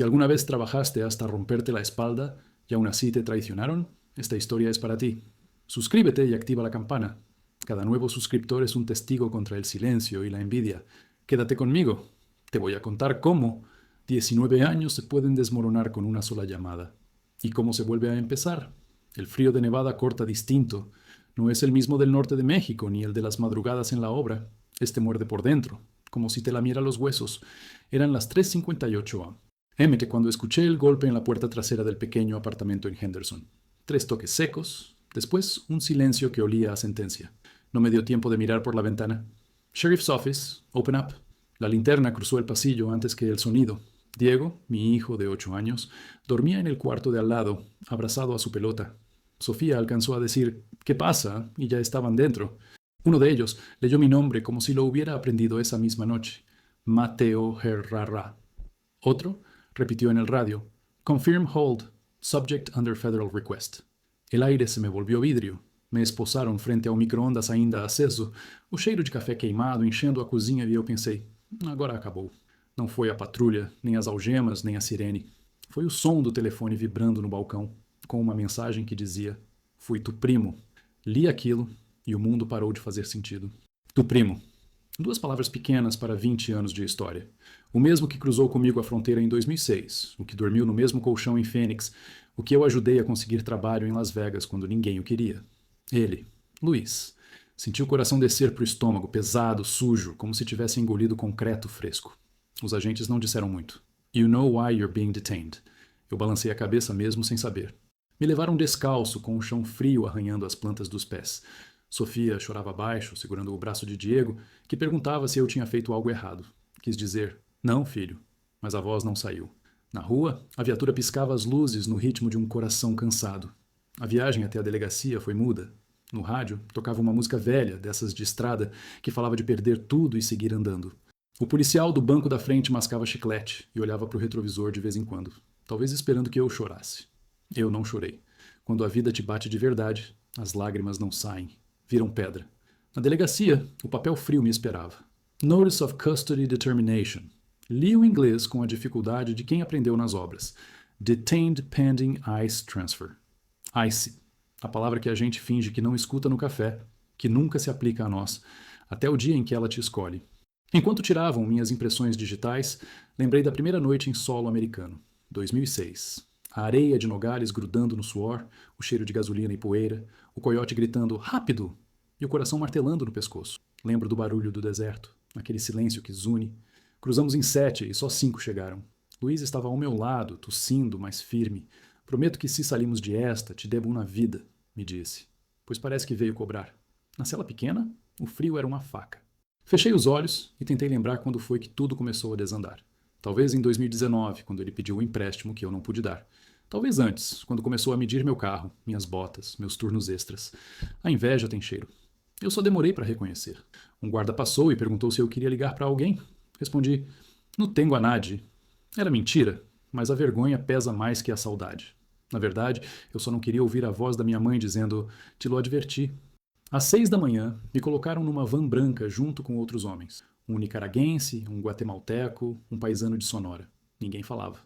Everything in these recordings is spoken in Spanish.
Si alguna vez trabajaste hasta romperte la espalda y aún así te traicionaron, esta historia es para ti. Suscríbete y activa la campana. Cada nuevo suscriptor es un testigo contra el silencio y la envidia. Quédate conmigo. Te voy a contar cómo 19 años se pueden desmoronar con una sola llamada. ¿Y cómo se vuelve a empezar? El frío de Nevada corta distinto. No es el mismo del norte de México ni el de las madrugadas en la obra. Este muerde por dentro, como si te lamiera los huesos. Eran las 3:58 am. Cuando escuché el golpe en la puerta trasera del pequeño apartamento en Henderson. 3 toques secos, después un silencio que olía a sentencia. No me dio tiempo de mirar por la ventana. Sheriff's Office, open up. La linterna cruzó el pasillo antes que el sonido. Diego, mi hijo de 8 años, dormía en el cuarto de al lado, abrazado a su pelota. Sofía alcanzó a decir «¿Qué pasa?» y ya estaban dentro. Uno de ellos leyó mi nombre como si lo hubiera aprendido esa misma noche. Mateo Herrera. Otro repitió en el radio. «Confirm hold. Subject under federal request». El aire se me volvió vidrio. Me esposaram frente ao micro-ondas ainda aceso, o cheiro de café queimado enchendo a cozinha e eu pensei, agora acabou. Não foi a patrulha, nem as algemas, nem a sirene. Foi o som do telefone vibrando no balcão, com uma mensagem que dizia, fui tu primo. Li aquilo e o mundo parou de fazer sentido. Tu primo. 2 palavras pequenas para 20 anos de história. O mesmo que cruzou comigo a fronteira em 2006, o que dormiu no mesmo colchão em Phoenix, o que eu ajudei a conseguir trabalho em Las Vegas quando ninguém o queria. Ele, Luiz, sentiu o coração descer para o estômago, pesado, sujo, como se tivesse engolido concreto fresco. Os agentes não disseram muito. You know why you're being detained. Eu balancei a cabeça mesmo sem saber. Me levaram descalço, com o chão frio arranhando as plantas dos pés. Sofia chorava baixo, segurando o braço de Diego, que perguntava se eu tinha feito algo errado. Quis dizer, não, filho, mas a voz não saiu. Na rua, a viatura piscava as luzes no ritmo de um coração cansado. A viagem até a delegacia foi muda. No rádio, tocava uma música velha, dessas de estrada, que falava de perder tudo e seguir andando. O policial do banco da frente mascava chiclete e olhava para o retrovisor de vez em quando, talvez esperando que eu chorasse. Eu não chorei. Quando a vida te bate de verdade, as lágrimas não saem, viram pedra. Na delegacia, o papel frio me esperava. Notice of Custody Determination. Li o inglês com a dificuldade de quem aprendeu nas obras. Detained pending ICE transfer. ICE, a palavra que a gente finge que não escuta no café, que nunca se aplica a nós, até o dia em que ela te escolhe. Enquanto tiravam minhas impressões digitais, lembrei da primeira noite em solo americano, 2006. A areia de Nogales grudando no suor, o cheiro de gasolina e poeira, o coiote gritando rápido e o coração martelando no pescoço. Lembro do barulho do deserto, aquele silêncio que zune. Cruzamos em 7 e só 5 chegaram. Luiz estava ao meu lado, tossindo, mais firme. Prometo que se salimos de esta, te devo uma vida, me disse. Pois parece que veio cobrar. Na cela pequena, o frio era uma faca. Fechei os olhos e tentei lembrar quando foi que tudo começou a desandar. Talvez em 2019, quando ele pediu o empréstimo que eu não pude dar. Talvez antes, quando começou a medir meu carro, minhas botas, meus turnos extras. A inveja tem cheiro. Eu só demorei para reconhecer. Um guarda passou e perguntou se eu queria ligar para alguém. Respondi, não tenho a nadie. Era mentira, mas a vergonha pesa mais que a saudade. Na verdade, eu só não queria ouvir a voz da minha mãe dizendo, te lo adverti. Às 6 da manhã, me colocaram numa van branca junto com outros homens. Um nicaraguense, um guatemalteco, um paisano de Sonora. Ninguém falava.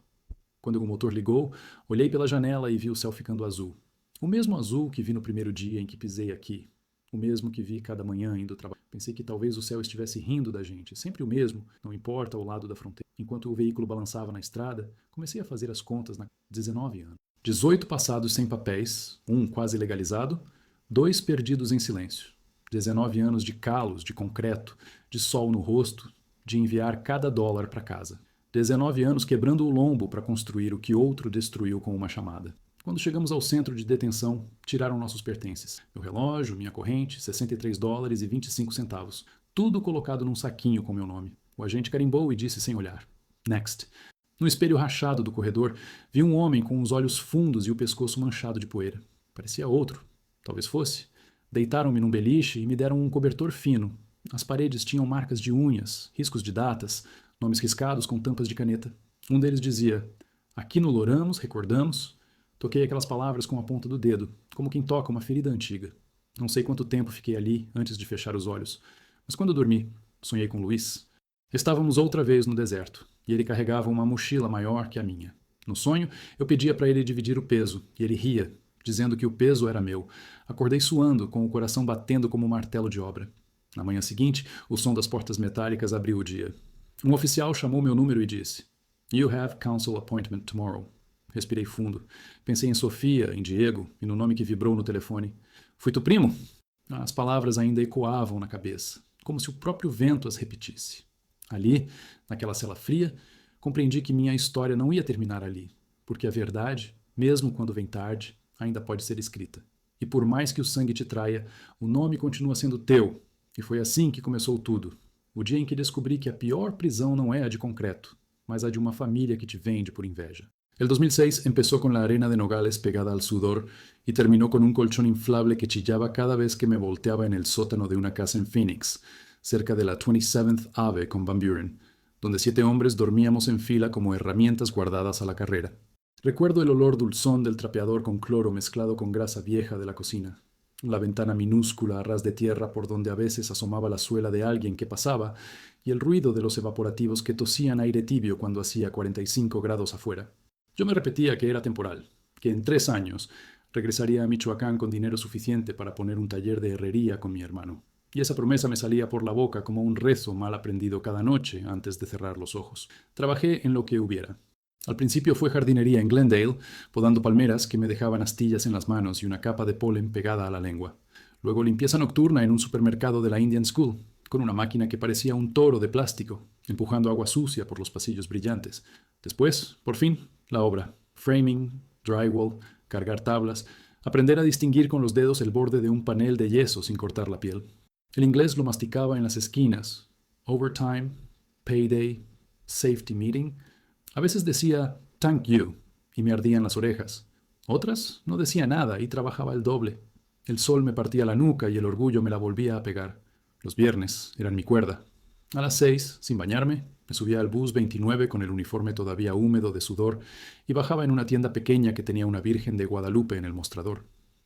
Quando o motor ligou, olhei pela janela e vi o céu ficando azul. O mesmo azul que vi no primeiro dia em que pisei aqui. O mesmo que vi cada manhã indo trabalhar. Pensei que talvez o céu estivesse rindo da gente. Sempre o mesmo, não importa o lado da fronteira. Enquanto o veículo balançava na estrada, comecei a fazer as contas na 19 anos. 18 passados sem papéis, um quase legalizado, 2 perdidos em silêncio. 19 anos de calos, de concreto, de sol no rosto, de enviar cada dólar para casa. 19 anos quebrando o lombo para construir o que outro destruiu com uma chamada. Quando chegamos ao centro de detenção, tiraram nossos pertences. Meu relógio, minha corrente, $63,25. Tudo colocado num saquinho com meu nome. O agente carimbou e disse sem olhar. Next. No espelho rachado do corredor, vi um homem com os olhos fundos e o pescoço manchado de poeira. Parecia outro. Talvez fosse. Deitaram-me num beliche e me deram um cobertor fino. As paredes tinham marcas de unhas, riscos de datas, nomes riscados com tampas de caneta. Um deles dizia, aqui no Loramos, recordamos. Toquei aquelas palavras com a ponta do dedo, como quem toca uma ferida antiga. Não sei quanto tempo fiquei ali antes de fechar os olhos, mas quando dormi, sonhei com Luiz. Estávamos outra vez no deserto. e ele carregava uma mochila maior que a minha. No sonho, eu pedia para ele dividir o peso, e ele ria, dizendo que o peso era meu. Acordei suando, com o coração batendo como um martelo de obra. Na manhã seguinte, o som das portas metálicas abriu o dia. Um oficial chamou meu número e disse: "You have council appointment tomorrow." Respirei fundo. Pensei em Sofia, em Diego e no nome que vibrou no telefone. "Fui tu primo?" As palavras ainda ecoavam na cabeça, como se o próprio vento as repetisse. Ali, naquela cela fria, compreendi que minha história não ia terminar ali, porque a verdade, mesmo quando vem tarde, ainda pode ser escrita. E por mais que o sangue te traia, o nome continua sendo teu. E foi assim que começou tudo. O dia em que descobri que a pior prisão não é a de concreto, mas a de uma família que te vende por inveja. El 2006 empezó con la arena de Nogales pegada al sudor y terminó con un colchón inflable que chillaba cada vez que me volteaba en el sótano de una casa en Phoenix, cerca de la 27th Ave con Van Buren, donde 7 hombres dormíamos en fila como herramientas guardadas a la carrera. Recuerdo el olor dulzón del trapeador con cloro mezclado con grasa vieja de la cocina, la ventana minúscula a ras de tierra por donde a veces asomaba la suela de alguien que pasaba y el ruido de los evaporativos que tosían aire tibio cuando hacía 45 grados afuera. Yo me repetía que era temporal, que en 3 años regresaría a Michoacán con dinero suficiente para poner un taller de herrería con mi hermano. Y esa promesa me salía por la boca como un rezo mal aprendido cada noche antes de cerrar los ojos. Trabajé en lo que hubiera. Al principio fue jardinería en Glendale, podando palmeras que me dejaban astillas en las manos y una capa de polen pegada a la lengua. Luego limpieza nocturna en un supermercado de la Indian School, con una máquina que parecía un toro de plástico, empujando agua sucia por los pasillos brillantes. Después, por fin, la obra. Framing, drywall, cargar tablas, aprender a distinguir con los dedos el borde de un panel de yeso sin cortar la piel. El inglés lo masticaba en las esquinas. Overtime, payday, safety meeting. A veces decía "thank you" y me ardían las orejas. Otras no decía nada y trabajaba el doble. El sol me partía la nuca y el orgullo me la volvía a pegar. Los viernes eran mi cuerda. A las 6, sin bañarme, me subía al bus 29 con el uniforme todavía húmedo de sudor y bajaba en una tienda pequeña que tenía una Virgen de Guadalupe en el mostrador.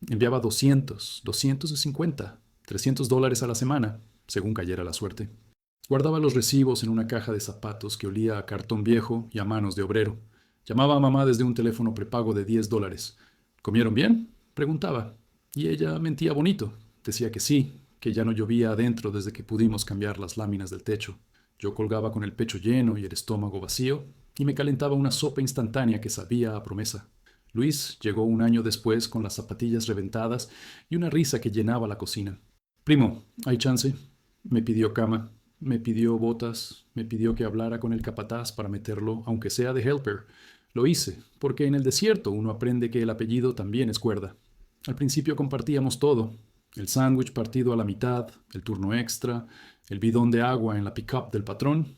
Enviaba 200, 250, $300 a la semana, según cayera la suerte. Guardaba los recibos en una caja de zapatos que olía a cartón viejo y a manos de obrero. Llamaba a mamá desde un teléfono prepago de $10. ¿Comieron bien?, preguntaba. Y ella mentía bonito. Decía que sí, que ya no llovía adentro desde que pudimos cambiar las láminas del techo. Yo colgaba con el pecho lleno y el estómago vacío y me calentaba una sopa instantánea que sabía a promesa. Luis llegó un año después con las zapatillas reventadas y una risa que llenaba la cocina. «Primo, ¿hay chance?». Me pidió cama, me pidió botas, me pidió que hablara con el capataz para meterlo, aunque sea de helper. Lo hice, porque en el desierto uno aprende que el apellido también es cuerda. Al principio compartíamos todo. El sándwich partido a la mitad, el turno extra, el bidón de agua en la pick-up del patrón.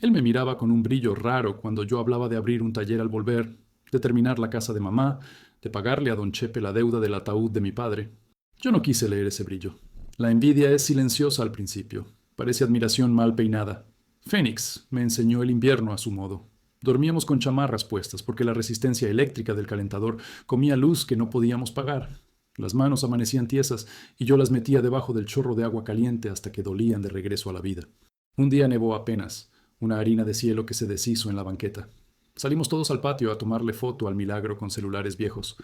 Él me miraba con un brillo raro cuando yo hablaba de abrir un taller al volver, de terminar la casa de mamá, de pagarle a don Chepe la deuda del ataúd de mi padre. Yo no quise leer ese brillo. La envidia es silenciosa al principio. Parece admiración mal peinada. Phoenix me enseñó el invierno a su modo. Dormíamos con chamarras puestas porque la resistencia eléctrica del calentador comía luz que no podíamos pagar. Las manos amanecían tiesas y yo las metía debajo del chorro de agua caliente hasta que dolían de regreso a la vida. Un día nevó apenas, una harina de cielo que se deshizo en la banqueta. Salimos todos al patio a tomarle foto al milagro con celulares viejos.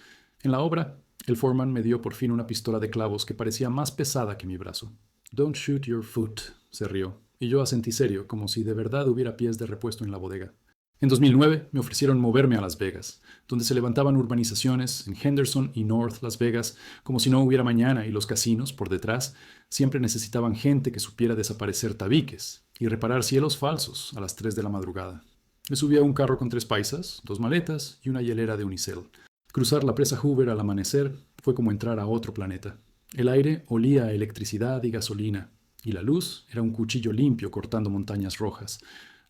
En la obra, el foreman me dio por fin una pistola de clavos que parecía más pesada que mi brazo. «Don't shoot your foot», se rió, y yo asentí serio, como si de verdad hubiera pies de repuesto en la bodega. En 2009 me ofrecieron moverme a Las Vegas, donde se levantaban urbanizaciones en Henderson y North Las Vegas como si no hubiera mañana y los casinos, por detrás, siempre necesitaban gente que supiera desaparecer tabiques y reparar cielos falsos a las 3 de la madrugada. Me subí a un carro con 3 paisas, 2 maletas y una hielera de unicel. Cruzar la presa Hoover al amanecer fue como entrar a otro planeta. El aire olía a electricidad y gasolina, y la luz era un cuchillo limpio cortando montañas rojas.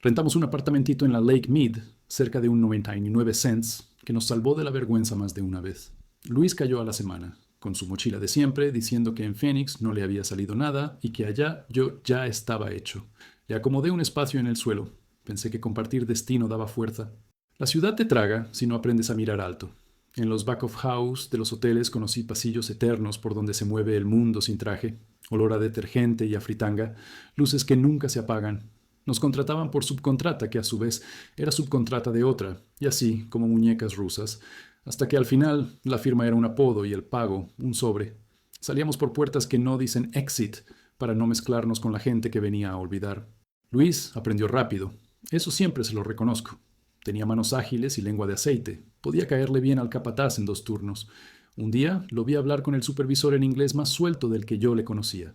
Rentamos un apartamentito en la Lake Mead, cerca de un 99 cents, que nos salvó de la vergüenza más de una vez. Luis cayó a la semana, con su mochila de siempre, diciendo que en Phoenix no le había salido nada y que allá yo ya estaba hecho. Le acomodé un espacio en el suelo. Pensé que compartir destino daba fuerza. La ciudad te traga si no aprendes a mirar alto. En los back of house de los hoteles conocí pasillos eternos por donde se mueve el mundo sin traje, olor a detergente y a fritanga, luces que nunca se apagan. Nos contrataban por subcontrata, que a su vez era subcontrata de otra, y así como muñecas rusas, hasta que al final la firma era un apodo y el pago un sobre. Salíamos por puertas que no dicen exit para no mezclarnos con la gente que venía a olvidar. Luis aprendió rápido, eso siempre se lo reconozco. Tenía manos ágiles y lengua de aceite. Podía caerle bien al capataz en 2 turnos. Un día lo vi hablar con el supervisor en inglés más suelto del que yo le conocía.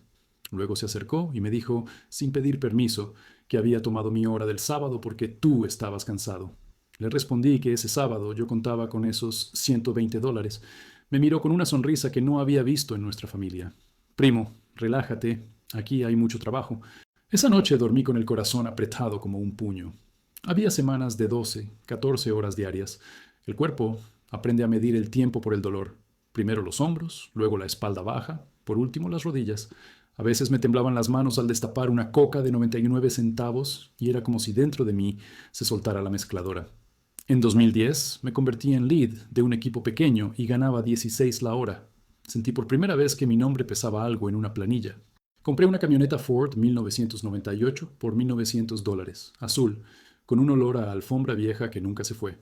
Luego se acercó y me dijo, sin pedir permiso, que había tomado mi hora del sábado porque tú estabas cansado. Le respondí que ese sábado yo contaba con esos $120. Me miró con una sonrisa que no había visto en nuestra familia. Primo, relájate, aquí hay mucho trabajo. Esa noche dormí con el corazón apretado como un puño. Había semanas de 12, 14 horas diarias. El cuerpo aprende a medir el tiempo por el dolor. Primero los hombros, luego la espalda baja, por último las rodillas. A veces me temblaban las manos al destapar una coca de 99 centavos y era como si dentro de mí se soltara la mezcladora. En 2010 me convertí en lead de un equipo pequeño y ganaba 16 la hora. Sentí por primera vez que mi nombre pesaba algo en una planilla. Compré una camioneta Ford 1998 por $1,900, azul, con un olor a alfombra vieja que nunca se fue.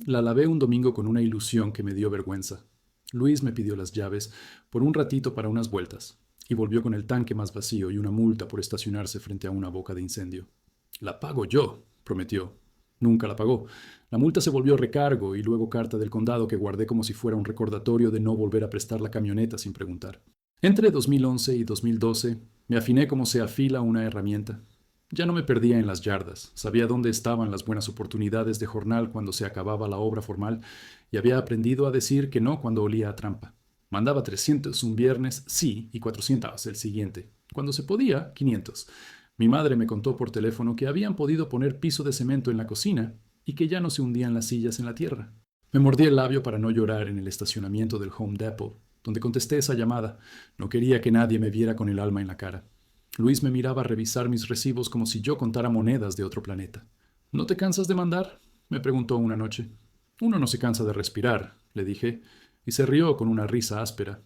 La lavé un domingo con una ilusión que me dio vergüenza. Luis me pidió las llaves por un ratito para unas vueltas y volvió con el tanque más vacío y una multa por estacionarse frente a una boca de incendio. La pago yo, prometió. Nunca la pagó. La multa se volvió recargo y luego carta del condado que guardé como si fuera un recordatorio de no volver a prestar la camioneta sin preguntar. Entre 2011 y 2012 me afiné como se afila una herramienta. Ya no me perdía en las yardas, sabía dónde estaban las buenas oportunidades de jornal cuando se acababa la obra formal y había aprendido a decir que no cuando olía a trampa. Mandaba 300 un viernes, sí, y 400 el siguiente. Cuando se podía, 500. Mi madre me contó por teléfono que habían podido poner piso de cemento en la cocina y que ya no se hundían las sillas en la tierra. Me mordí el labio para no llorar en el estacionamiento del Home Depot, donde contesté esa llamada. No quería que nadie me viera con el alma en la cara. Luis me miraba revisar mis recibos como si yo contara monedas de otro planeta. ¿No te cansas de mandar?, me preguntó una noche. Uno no se cansa de respirar, le dije, y se rió con una risa áspera.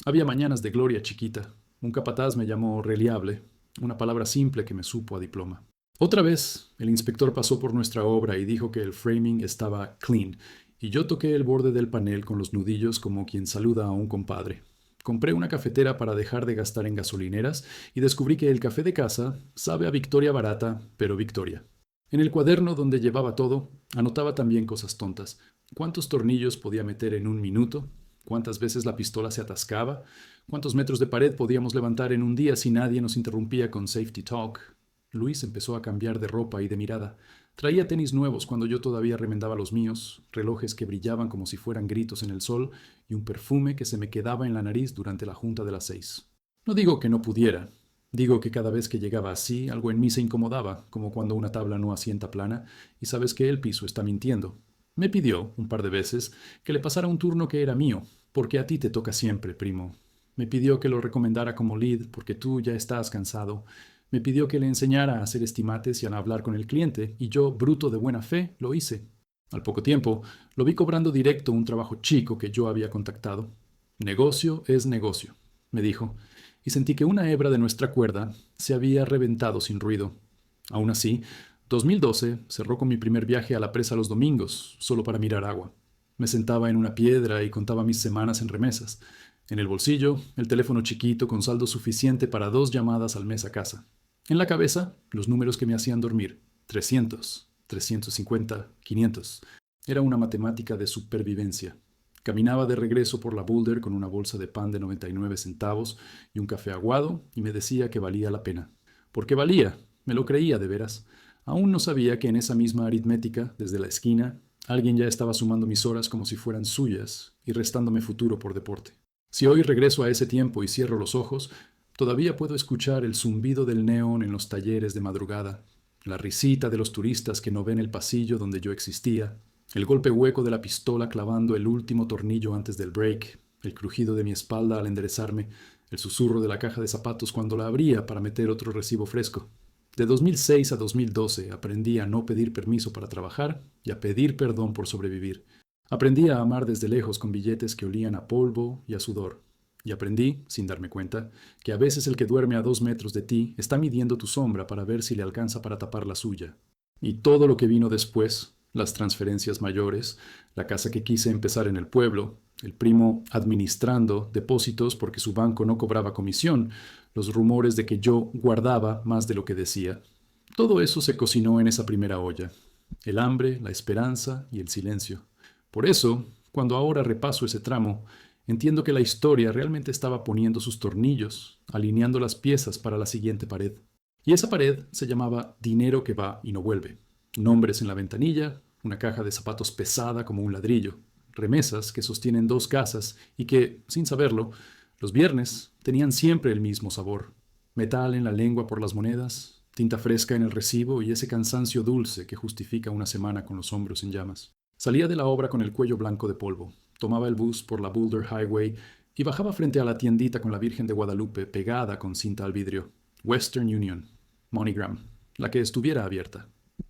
Había mañanas de gloria chiquita. Un capataz me llamó reliable, una palabra simple que me supo a diploma. Otra vez, el inspector pasó por nuestra obra y dijo que el framing estaba clean, y yo toqué el borde del panel con los nudillos como quien saluda a un compadre. Compré una cafetera para dejar de gastar en gasolineras y descubrí que el café de casa sabe a victoria barata, pero victoria. En el cuaderno donde llevaba todo, anotaba también cosas tontas. ¿Cuántos tornillos podía meter en un minuto? ¿Cuántas veces la pistola se atascaba? ¿Cuántos metros de pared podíamos levantar en un día si nadie nos interrumpía con safety talk? Luis empezó a cambiar de ropa y de mirada. Traía tenis nuevos cuando yo todavía remendaba los míos, relojes que brillaban como si fueran gritos en el sol y un perfume que se me quedaba en la nariz durante la junta de las 6. No digo que no pudiera. Digo que cada vez que llegaba así, algo en mí se incomodaba, como cuando una tabla no asienta plana y sabes que el piso está mintiendo. Me pidió, un par de veces, que le pasara un turno que era mío, porque a ti te toca siempre, primo. Me pidió que lo recomendara como lead porque tú ya estás cansado. Me pidió que le enseñara a hacer estimates y a hablar con el cliente, y yo, bruto de buena fe, lo hice. Al poco tiempo, lo vi cobrando directo un trabajo chico que yo había contactado. Negocio es negocio, me dijo, y sentí que una hebra de nuestra cuerda se había reventado sin ruido. Aún así, 2012 cerró con mi primer viaje a la presa los domingos, solo para mirar agua. Me sentaba en una piedra y contaba mis semanas en remesas. En el bolsillo, el teléfono chiquito con saldo suficiente para 2 llamadas al mes a casa. En la cabeza, los números que me hacían dormir. 300, 350, 500. Era una matemática de supervivencia. Caminaba de regreso por la Boulder con una bolsa de pan de 99 centavos y un café aguado y me decía que valía la pena. Porque valía, me lo creía de veras. Aún no sabía que en esa misma aritmética, desde la esquina, alguien ya estaba sumando mis horas como si fueran suyas y restándome futuro por deporte. Si hoy regreso a ese tiempo y cierro los ojos, todavía puedo escuchar el zumbido del neón en los talleres de madrugada, la risita de los turistas que no ven el pasillo donde yo existía, el golpe hueco de la pistola clavando el último tornillo antes del break, el crujido de mi espalda al enderezarme, el susurro de la caja de zapatos cuando la abría para meter otro recibo fresco. De 2006 a 2012 aprendí a no pedir permiso para trabajar y a pedir perdón por sobrevivir. Aprendí a amar desde lejos con billetes que olían a polvo y a sudor. Y aprendí, sin darme cuenta, que a veces el que duerme a 2 metros de ti está midiendo tu sombra para ver si le alcanza para tapar la suya. Y todo lo que vino después, las transferencias mayores, la casa que quise empezar en el pueblo, el primo administrando depósitos porque su banco no cobraba comisión, los rumores de que yo guardaba más de lo que decía. Todo eso se cocinó en esa primera olla. El hambre, la esperanza y el silencio. Por eso, cuando ahora repaso ese tramo, entiendo que la historia realmente estaba poniendo sus tornillos, alineando las piezas para la siguiente pared. Y esa pared se llamaba Dinero que va y no vuelve. Nombres en la ventanilla, una caja de zapatos pesada como un ladrillo, remesas que sostienen 2 casas y que, sin saberlo, los viernes tenían siempre el mismo sabor. Metal en la lengua por las monedas, tinta fresca en el recibo y ese cansancio dulce que justifica una semana con los hombros en llamas. Salía de la obra con el cuello blanco de polvo, tomaba el bus por la Boulder Highway y bajaba frente a la tiendita con la Virgen de Guadalupe pegada con cinta al vidrio. Western Union, MoneyGram, la que estuviera abierta.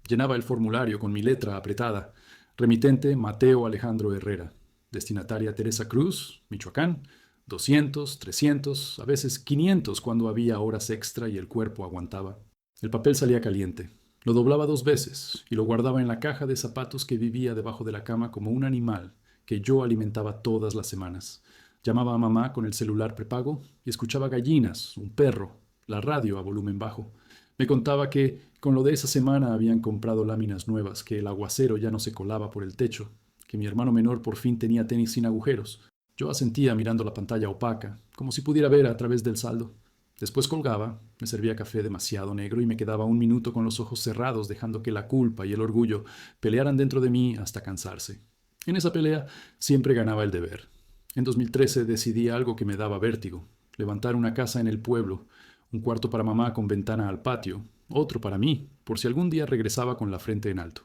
Llenaba el formulario con mi letra apretada. Remitente Mateo Alejandro Herrera. Destinataria Teresa Cruz, Michoacán. 200, 300, a veces 500 cuando había horas extra y el cuerpo aguantaba. El papel salía caliente. Lo doblaba 2 veces y lo guardaba en la caja de zapatos que vivía debajo de la cama como un animal que yo alimentaba todas las semanas. Llamaba a mamá con el celular prepago y escuchaba gallinas, un perro, la radio a volumen bajo. Me contaba que con lo de esa semana habían comprado láminas nuevas, que el aguacero ya no se colaba por el techo, que mi hermano menor por fin tenía tenis sin agujeros. Yo asentía mirando la pantalla opaca, como si pudiera ver a través del saldo. Después colgaba, me servía café demasiado negro y me quedaba un minuto con los ojos cerrados dejando que la culpa y el orgullo pelearan dentro de mí hasta cansarse. En esa pelea siempre ganaba el deber. En 2013 decidí algo que me daba vértigo, levantar una casa en el pueblo, un cuarto para mamá con ventana al patio, otro para mí, por si algún día regresaba con la frente en alto.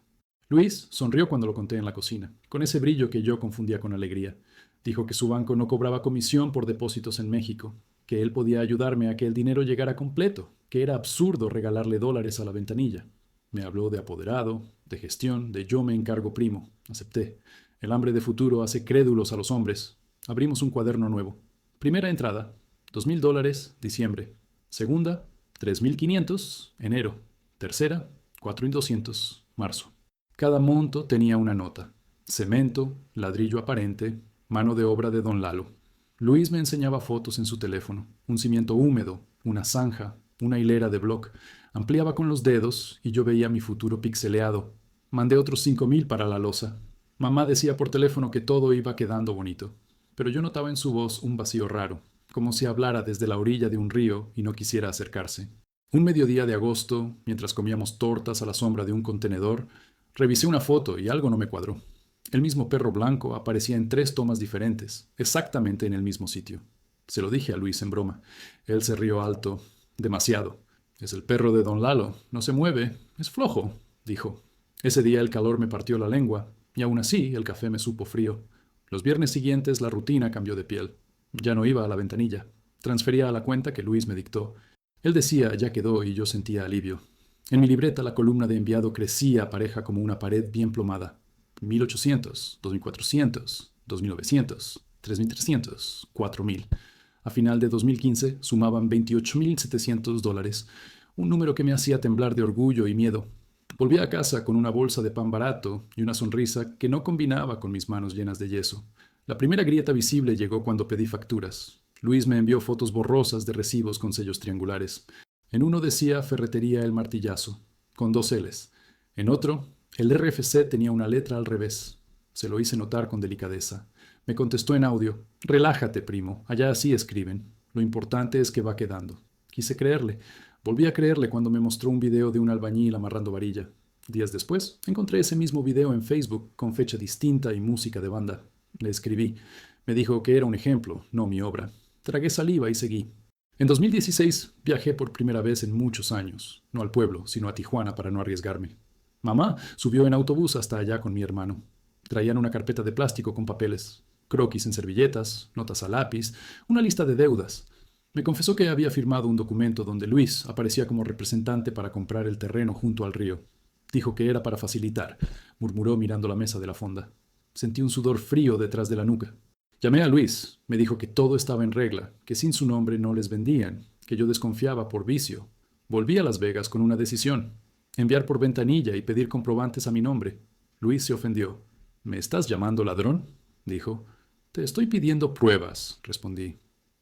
Luis sonrió cuando lo conté en la cocina, con ese brillo que yo confundía con alegría. Dijo que su banco no cobraba comisión por depósitos en México, que él podía ayudarme a que el dinero llegara completo, que era absurdo regalarle dólares a la ventanilla. Me habló de apoderado, de gestión, de yo me encargo primo. Acepté. El hambre de futuro hace crédulos a los hombres. Abrimos un cuaderno nuevo. Primera entrada, $2,000, diciembre. Segunda, 3,500, enero. Tercera, 4,200, marzo. Cada monto tenía una nota. Cemento, ladrillo aparente, mano de obra de don Lalo. Luis me enseñaba fotos en su teléfono. Un cimiento húmedo, una zanja, una hilera de bloc. Ampliaba con los dedos y yo veía mi futuro pixeleado. Mandé otros 5,000 para la loza. Mamá decía por teléfono que todo iba quedando bonito, pero yo notaba en su voz un vacío raro, como si hablara desde la orilla de un río y no quisiera acercarse. Un mediodía de agosto, mientras comíamos tortas a la sombra de un contenedor, revisé una foto y algo no me cuadró. El mismo perro blanco aparecía en 3 tomas diferentes, exactamente en el mismo sitio. Se lo dije a Luis en broma. Él se rió alto, demasiado. Es el perro de don Lalo, no se mueve, es flojo, dijo. Ese día el calor me partió la lengua, y aún así el café me supo frío. Los viernes siguientes la rutina cambió de piel. Ya no iba a la ventanilla. Transfería a la cuenta que Luis me dictó. Él decía, ya quedó, y yo sentía alivio. En mi libreta la columna de enviado crecía pareja como una pared bien plomada. 1,800, 2,400, 2,900, 3,300, 4,000. A final de 2015 sumaban $28,700, un número que me hacía temblar de orgullo y miedo. Volví a casa con una bolsa de pan barato y una sonrisa que no combinaba con mis manos llenas de yeso. La primera grieta visible llegó cuando pedí facturas. Luis me envió fotos borrosas de recibos con sellos triangulares. En uno decía Ferretería El Martillazo, con 2 L's. En otro, el RFC tenía una letra al revés. Se lo hice notar con delicadeza. Me contestó en audio. Relájate, primo. Allá así escriben. Lo importante es que va quedando. Quise creerle. Volví a creerle cuando me mostró un video de un albañil amarrando varilla. Días después, encontré ese mismo video en Facebook con fecha distinta y música de banda. Le escribí. Me dijo que era un ejemplo, no mi obra. Tragué saliva y seguí. En 2016 viajé por primera vez en muchos años. No al pueblo, sino a Tijuana para no arriesgarme. Mamá subió en autobús hasta allá con mi hermano. Traían una carpeta de plástico con papeles, croquis en servilletas, notas a lápiz, una lista de deudas. Me confesó que había firmado un documento donde Luis aparecía como representante para comprar el terreno junto al río. Dijo que era para facilitar, murmuró mirando la mesa de la fonda. Sentí un sudor frío detrás de la nuca. Llamé a Luis. Me dijo que todo estaba en regla, que sin su nombre no les vendían, que yo desconfiaba por vicio. Volví a Las Vegas con una decisión: enviar por ventanilla y pedir comprobantes a mi nombre. Luis se ofendió. ¿Me estás llamando ladrón?, dijo. Te estoy pidiendo pruebas, respondí.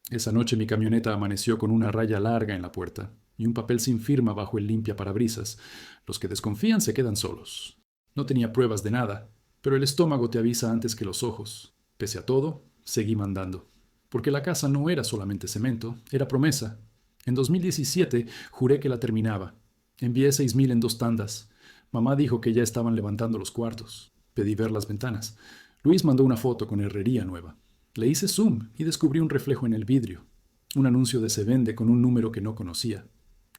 Esa noche mi camioneta amaneció con una raya larga en la puerta y un papel sin firma bajo el limpiaparabrisas. Los que desconfían se quedan solos. No tenía pruebas de nada, pero el estómago te avisa antes que los ojos. Pese a todo, seguí mandando. Porque la casa no era solamente cemento, era promesa. En 2017 juré que la terminaba. Envié 6,000 en 2 tandas. Mamá dijo que ya estaban levantando los cuartos. Pedí ver las ventanas. Luis mandó una foto con herrería nueva. Le hice zoom y descubrí un reflejo en el vidrio. Un anuncio de se vende con un número que no conocía.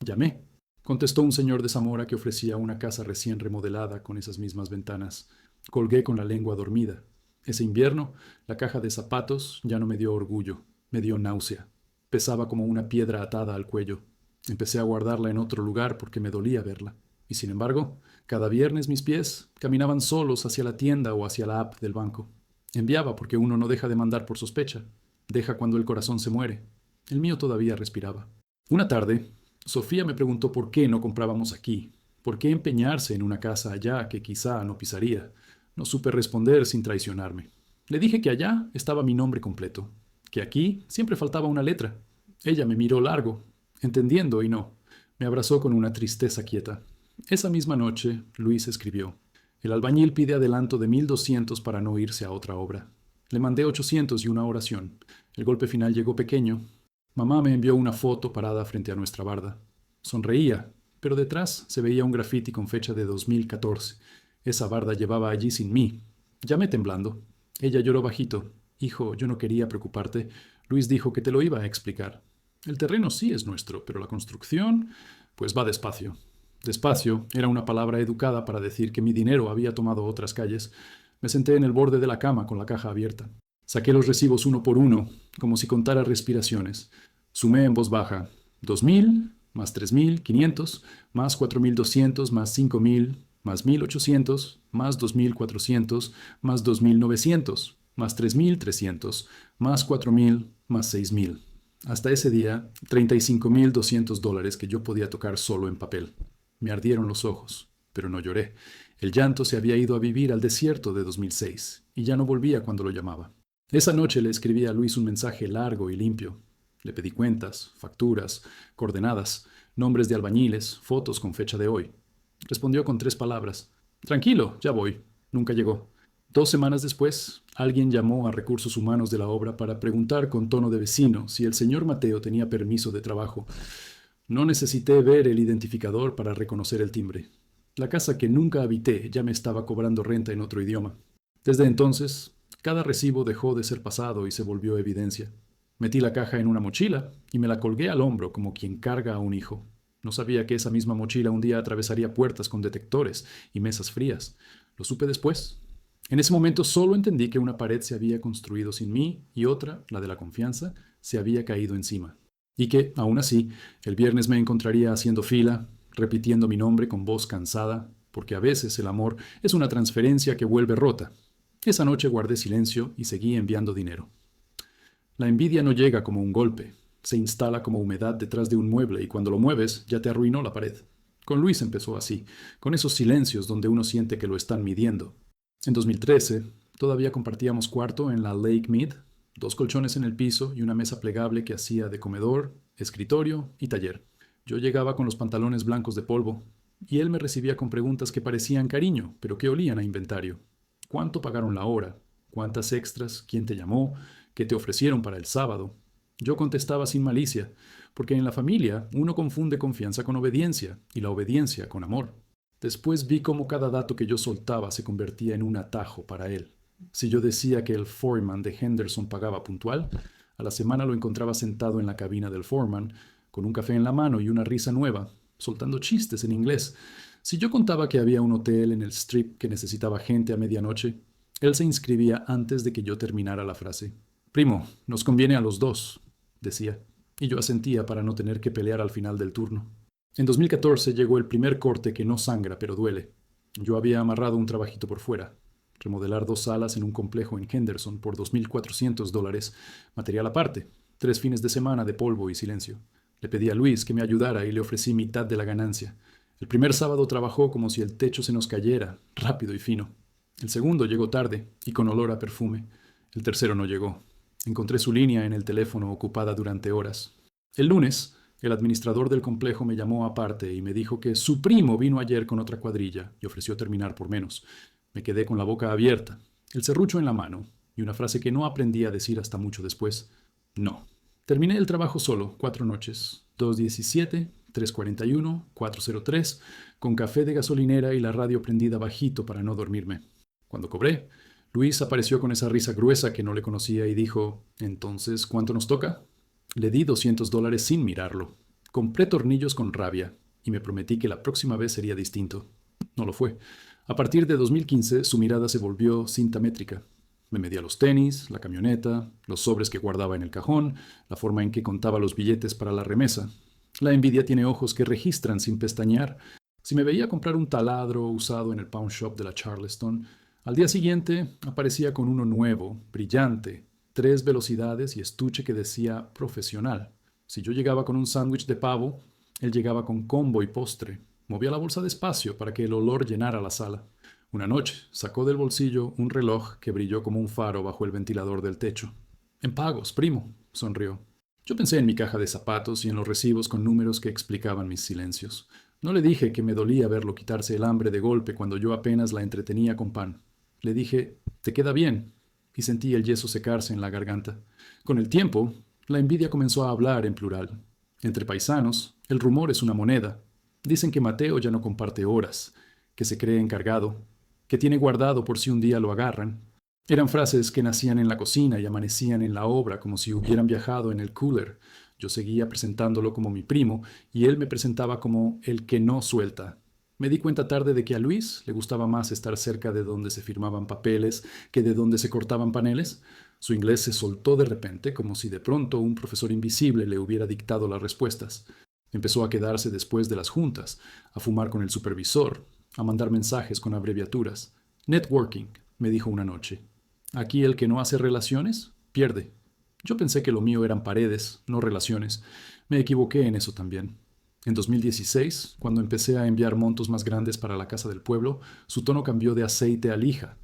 Llamé. Contestó un señor de Zamora que ofrecía una casa recién remodelada con esas mismas ventanas. Colgué con la lengua dormida. Ese invierno, la caja de zapatos ya no me dio orgullo, me dio náusea. Pesaba como una piedra atada al cuello. Empecé a guardarla en otro lugar porque me dolía verla. Y sin embargo, cada viernes mis pies caminaban solos hacia la tienda o hacia la app del banco. Enviaba porque uno no deja de mandar por sospecha. Deja cuando el corazón se muere. El mío todavía respiraba. Una tarde, Sofía me preguntó por qué no comprábamos aquí, por qué empeñarse en una casa allá que quizá no pisaría. No supe responder sin traicionarme. Le dije que allá estaba mi nombre completo, que aquí siempre faltaba una letra. Ella me miró largo, entendiendo y no. Me abrazó con una tristeza quieta. Esa misma noche, Luis escribió: el albañil pide adelanto de 1,200 para no irse a otra obra. Le mandé 800 y una oración. El golpe final llegó pequeño. Mamá me envió una foto parada frente a nuestra barda. Sonreía, pero detrás se veía un grafiti con fecha de 2014. Esa barda llevaba allí sin mí. Llamé temblando. Ella lloró bajito. Hijo, yo no quería preocuparte. Luis dijo que te lo iba a explicar. El terreno sí es nuestro, pero la construcción, pues va despacio. Despacio era una palabra educada para decir que mi dinero había tomado otras calles. Me senté en el borde de la cama con la caja abierta. Saqué los recibos uno por uno, como si contara respiraciones. Sumé en voz baja: 2,000, más 3,500, más 4,200, más 5,000, más 1,800, más 2,400, más 2,900, más 3,300, más 4,000, más 6,000. Hasta ese día, $35,200 que yo podía tocar solo en papel. Me ardieron los ojos, pero no lloré. El llanto se había ido a vivir al desierto de 2006 y ya no volvía cuando lo llamaba. Esa noche le escribí a Luis un mensaje largo y limpio. Le pedí cuentas, facturas, coordenadas, nombres de albañiles, fotos con fecha de hoy. Respondió con 3 palabras: tranquilo, ya voy. Nunca llegó. 2 semanas después, alguien llamó a Recursos Humanos de la obra para preguntar con tono de vecino si el señor Mateo tenía permiso de trabajo. No necesité ver el identificador para reconocer el timbre. La casa que nunca habité ya me estaba cobrando renta en otro idioma. Desde entonces, cada recibo dejó de ser pasado y se volvió evidencia. Metí la caja en una mochila y me la colgué al hombro como quien carga a un hijo. No sabía que esa misma mochila un día atravesaría puertas con detectores y mesas frías. Lo supe después. En ese momento solo entendí que una pared se había construido sin mí y otra, la de la confianza, se había caído encima. Y que, aún así, el viernes me encontraría haciendo fila, repitiendo mi nombre con voz cansada, porque a veces el amor es una transferencia que vuelve rota. Esa noche guardé silencio y seguí enviando dinero. La envidia no llega como un golpe, se instala como humedad detrás de un mueble y cuando lo mueves ya te arruinó la pared. Con Luis empezó así, con esos silencios donde uno siente que lo están midiendo. En 2013, todavía compartíamos cuarto en la Lake Mead, 2 colchones en el piso y una mesa plegable que hacía de comedor, escritorio y taller. Yo llegaba con los pantalones blancos de polvo y él me recibía con preguntas que parecían cariño, pero que olían a inventario. ¿Cuánto pagaron la hora? ¿Cuántas extras? ¿Quién te llamó? ¿Qué te ofrecieron para el sábado? Yo contestaba sin malicia, porque en la familia uno confunde confianza con obediencia y la obediencia con amor. Después vi cómo cada dato que yo soltaba se convertía en un atajo para él. Si yo decía que el foreman de Henderson pagaba puntual, a la semana lo encontraba sentado en la cabina del foreman, con un café en la mano y una risa nueva, soltando chistes en inglés. Si yo contaba que había un hotel en el Strip que necesitaba gente a medianoche, él se inscribía antes de que yo terminara la frase. Primo, nos conviene a los dos, decía, y yo asentía para no tener que pelear al final del turno. En 2014 llegó el primer corte que no sangra pero duele. Yo había amarrado un trabajito por fuera. remodelar 2 salas en un complejo en Henderson por $2.400, material aparte, 3 fines de semana de polvo y silencio. Le pedí a Luis que me ayudara y le ofrecí mitad de la ganancia. El primer sábado trabajó como si el techo se nos cayera, rápido y fino. El segundo llegó tarde y con olor a perfume. El tercero no llegó. Encontré su línea en el teléfono ocupada durante horas. El lunes, el administrador del complejo me llamó aparte y me dijo que su primo vino ayer con otra cuadrilla y ofreció terminar por menos. Me quedé con la boca abierta, el serrucho en la mano y una frase que no aprendí a decir hasta mucho después. No. Terminé el trabajo solo, 4 noches, 2:17, 3:41, 4:03, con café de gasolinera y la radio prendida bajito para no dormirme. Cuando cobré, Luis apareció con esa risa gruesa que no le conocía y dijo, «¿Entonces cuánto nos toca?» Le di $200 sin mirarlo. Compré tornillos con rabia y me prometí que la próxima vez sería distinto. No lo fue. A partir de 2015, su mirada se volvió cinta métrica. Me medía los tenis, la camioneta, los sobres que guardaba en el cajón, la forma en que contaba los billetes para la remesa. La envidia tiene ojos que registran sin pestañear. Si me veía comprar un taladro usado en el pawn shop de la Charleston, al día siguiente aparecía con uno nuevo, brillante, 3 velocidades y estuche que decía profesional. Si yo llegaba con un sándwich de pavo, él llegaba con combo y postre. Movía la bolsa despacio para que el olor llenara la sala. Una noche sacó del bolsillo un reloj que brilló como un faro bajo el ventilador del techo. «En pagos, primo», sonrió. Yo pensé en mi caja de zapatos y en los recibos con números que explicaban mis silencios. No le dije que me dolía verlo quitarse el hambre de golpe cuando yo apenas la entretenía con pan. Le dije, «Te queda bien», y sentí el yeso secarse en la garganta. Con el tiempo, la envidia comenzó a hablar en plural. Entre paisanos, el rumor es una moneda. Dicen que Mateo ya no comparte horas, que se cree encargado, que tiene guardado por si un día lo agarran. Eran frases que nacían en la cocina y amanecían en la obra como si hubieran viajado en el cooler. Yo seguía presentándolo como mi primo y él me presentaba como el que no suelta. Me di cuenta tarde de que a Luis le gustaba más estar cerca de donde se firmaban papeles que de donde se cortaban paneles. Su inglés se soltó de repente, como si de pronto un profesor invisible le hubiera dictado las respuestas. Empezó a quedarse después de las juntas, a fumar con el supervisor, a mandar mensajes con abreviaturas. «Networking», me dijo una noche. «Aquí el que no hace relaciones, pierde». Yo pensé que lo mío eran paredes, no relaciones. Me equivoqué en eso también. En 2016, cuando empecé a enviar montos más grandes para la casa del pueblo, su tono cambió de aceite a lija.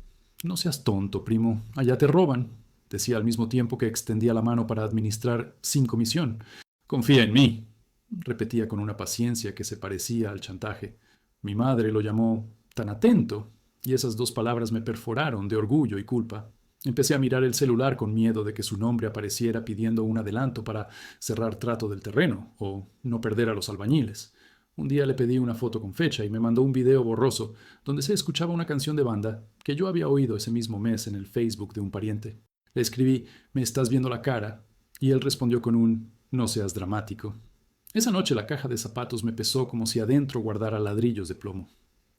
«No seas tonto, primo, allá te roban», decía al mismo tiempo que extendía la mano para administrar sin comisión. «Confía en mí», repetía con una paciencia que se parecía al chantaje. Mi madre lo llamó «tan atento», y esas 2 palabras me perforaron de orgullo y culpa. Empecé a mirar el celular con miedo de que su nombre apareciera pidiendo un adelanto para cerrar trato del terreno o no perder a los albañiles. Un día le pedí una foto con fecha y me mandó un video borroso donde se escuchaba una canción de banda que yo había oído ese mismo mes en el Facebook de un pariente. Le escribí «¿Me estás viendo la cara?» y él respondió con un «no seas dramático». Esa noche la caja de zapatos me pesó como si adentro guardara ladrillos de plomo.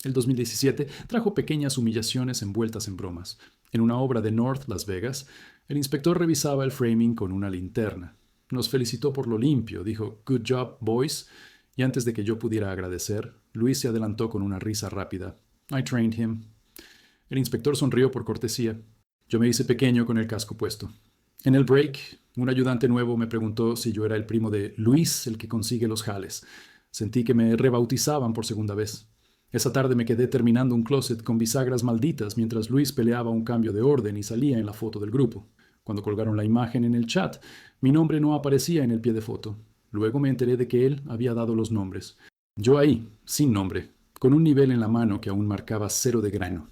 El 2017 trajo pequeñas humillaciones envueltas en bromas. En una obra de North Las Vegas, el inspector revisaba el framing con una linterna. Nos felicitó por lo limpio, dijo «Good job, boys», y antes de que yo pudiera agradecer, Luis se adelantó con una risa rápida. «I trained him». El inspector sonrió por cortesía. Yo me hice pequeño con el casco puesto. En el break, un ayudante nuevo me preguntó si yo era el primo de Luis, el que consigue los jales. Sentí que me rebautizaban por segunda vez. Esa tarde me quedé terminando un closet con bisagras malditas mientras Luis peleaba un cambio de orden y salía en la foto del grupo. Cuando colgaron la imagen en el chat, mi nombre no aparecía en el pie de foto. Luego me enteré de que él había dado los nombres. Yo ahí, sin nombre, con un nivel en la mano que aún marcaba 0 de grano.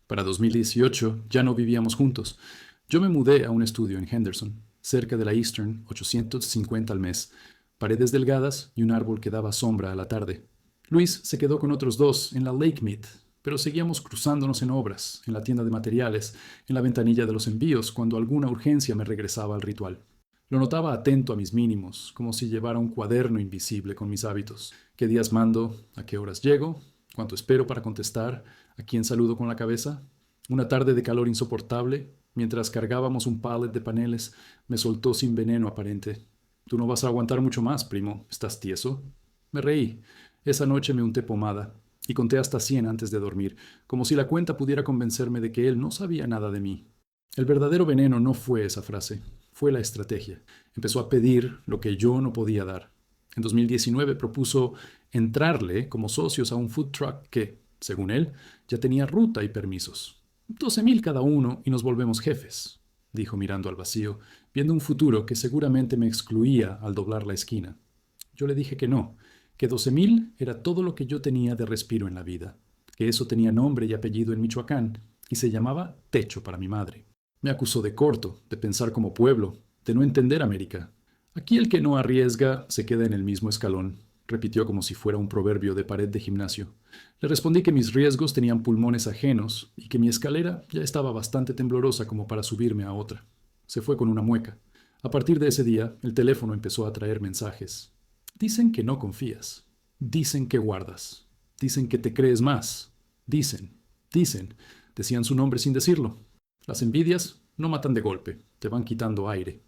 Para 2018 ya no vivíamos juntos. Yo me mudé a un estudio en Henderson, cerca de la Eastern, $850 al mes, paredes delgadas y un árbol que daba sombra a la tarde. Luis se quedó con otros 2 en la Lake Mead, pero seguíamos cruzándonos en obras, en la tienda de materiales, en la ventanilla de los envíos, cuando alguna urgencia me regresaba al ritual. Lo notaba atento a mis mínimos, como si llevara un cuaderno invisible con mis hábitos. ¿Qué días mando? ¿A qué horas llego? ¿Cuánto espero para contestar? ¿A quién saludo con la cabeza? Una tarde de calor insoportable, mientras cargábamos un pallet de paneles, me soltó sin veneno aparente. «Tú no vas a aguantar mucho más, primo. ¿Estás tieso?» Me reí. Esa noche me unté pomada. Y conté hasta 100 antes de dormir, como si la cuenta pudiera convencerme de que él no sabía nada de mí. El verdadero veneno no fue esa frase, fue la estrategia. Empezó a pedir lo que yo no podía dar. En 2019 propuso entrarle como socios a un food truck que, según él, ya tenía ruta y permisos. 12,000 cada uno y nos volvemos jefes, dijo mirando al vacío, viendo un futuro que seguramente me excluía al doblar la esquina. Yo le dije que no, que 12,000 era todo lo que yo tenía de respiro en la vida, que eso tenía nombre y apellido en Michoacán y se llamaba techo para mi madre. Me acusó de corto, de pensar como pueblo, de no entender América. Aquí el que no arriesga se queda en el mismo escalón, repitió como si fuera un proverbio de pared de gimnasio. Le respondí que mis riesgos tenían pulmones ajenos y que mi escalera ya estaba bastante temblorosa como para subirme a otra. Se fue con una mueca. A partir de ese día, el teléfono empezó a traer mensajes. Dicen que no confías. Dicen que guardas. Dicen que te crees más. Dicen. Decían su nombre sin decirlo. Las envidias no matan de golpe, te van quitando aire.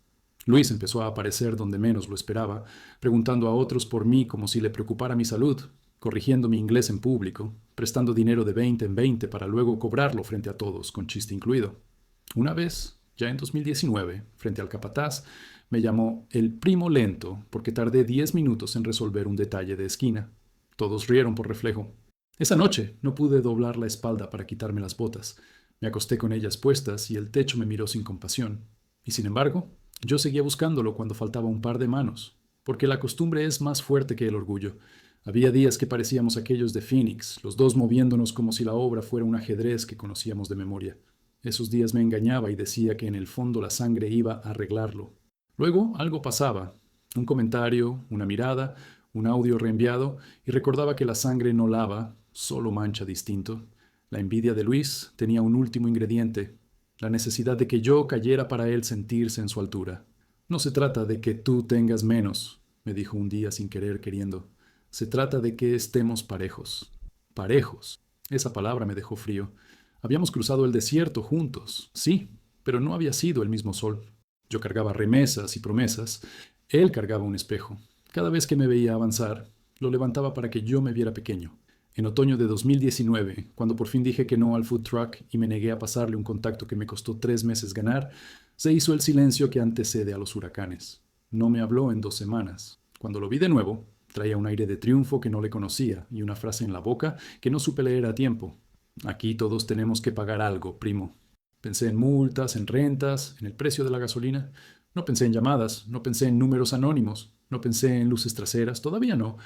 Luis empezó a aparecer donde menos lo esperaba, preguntando a otros por mí como si le preocupara mi salud, corrigiendo mi inglés en público, prestando dinero de 20 en 20 para luego cobrarlo frente a todos, con chiste incluido. Una vez, ya en 2019, frente al capataz, me llamó el primo lento porque tardé 10 minutos en resolver un detalle de esquina. Todos rieron por reflejo. Esa noche no pude doblar la espalda para quitarme las botas. Me acosté con ellas puestas y el techo me miró sin compasión. Y sin embargo, yo seguía buscándolo cuando faltaba un par de manos, porque la costumbre es más fuerte que el orgullo. Había días que parecíamos aquellos de Phoenix, los dos moviéndonos como si la obra fuera un ajedrez que conocíamos de memoria. Esos días me engañaba y decía que en el fondo la sangre iba a arreglarlo. Luego algo pasaba, un comentario, una mirada, un audio reenviado, y recordaba que la sangre no lava, solo mancha distinto. La envidia de Luis tenía un último ingrediente, la necesidad de que yo cayera para él sentirse en su altura. No se trata de que tú tengas menos, me dijo un día sin querer queriendo. Se trata de que estemos parejos. Parejos. Esa palabra me dejó frío. Habíamos cruzado el desierto juntos, sí, pero no había sido el mismo sol. Yo cargaba remesas y promesas. Él cargaba un espejo. Cada vez que me veía avanzar, lo levantaba para que yo me viera pequeño. En otoño de 2019, cuando por fin dije que no al food truck y me negué a pasarle un contacto que me costó 3 meses ganar, se hizo el silencio que antecede a los huracanes. No me habló en 2 semanas. Cuando lo vi de nuevo, traía un aire de triunfo que no le conocía y una frase en la boca que no supe leer a tiempo. Aquí todos tenemos que pagar algo, primo. Pensé en multas, en rentas, en el precio de la gasolina. No pensé en llamadas, no pensé en números anónimos, no pensé en luces traseras, todavía no.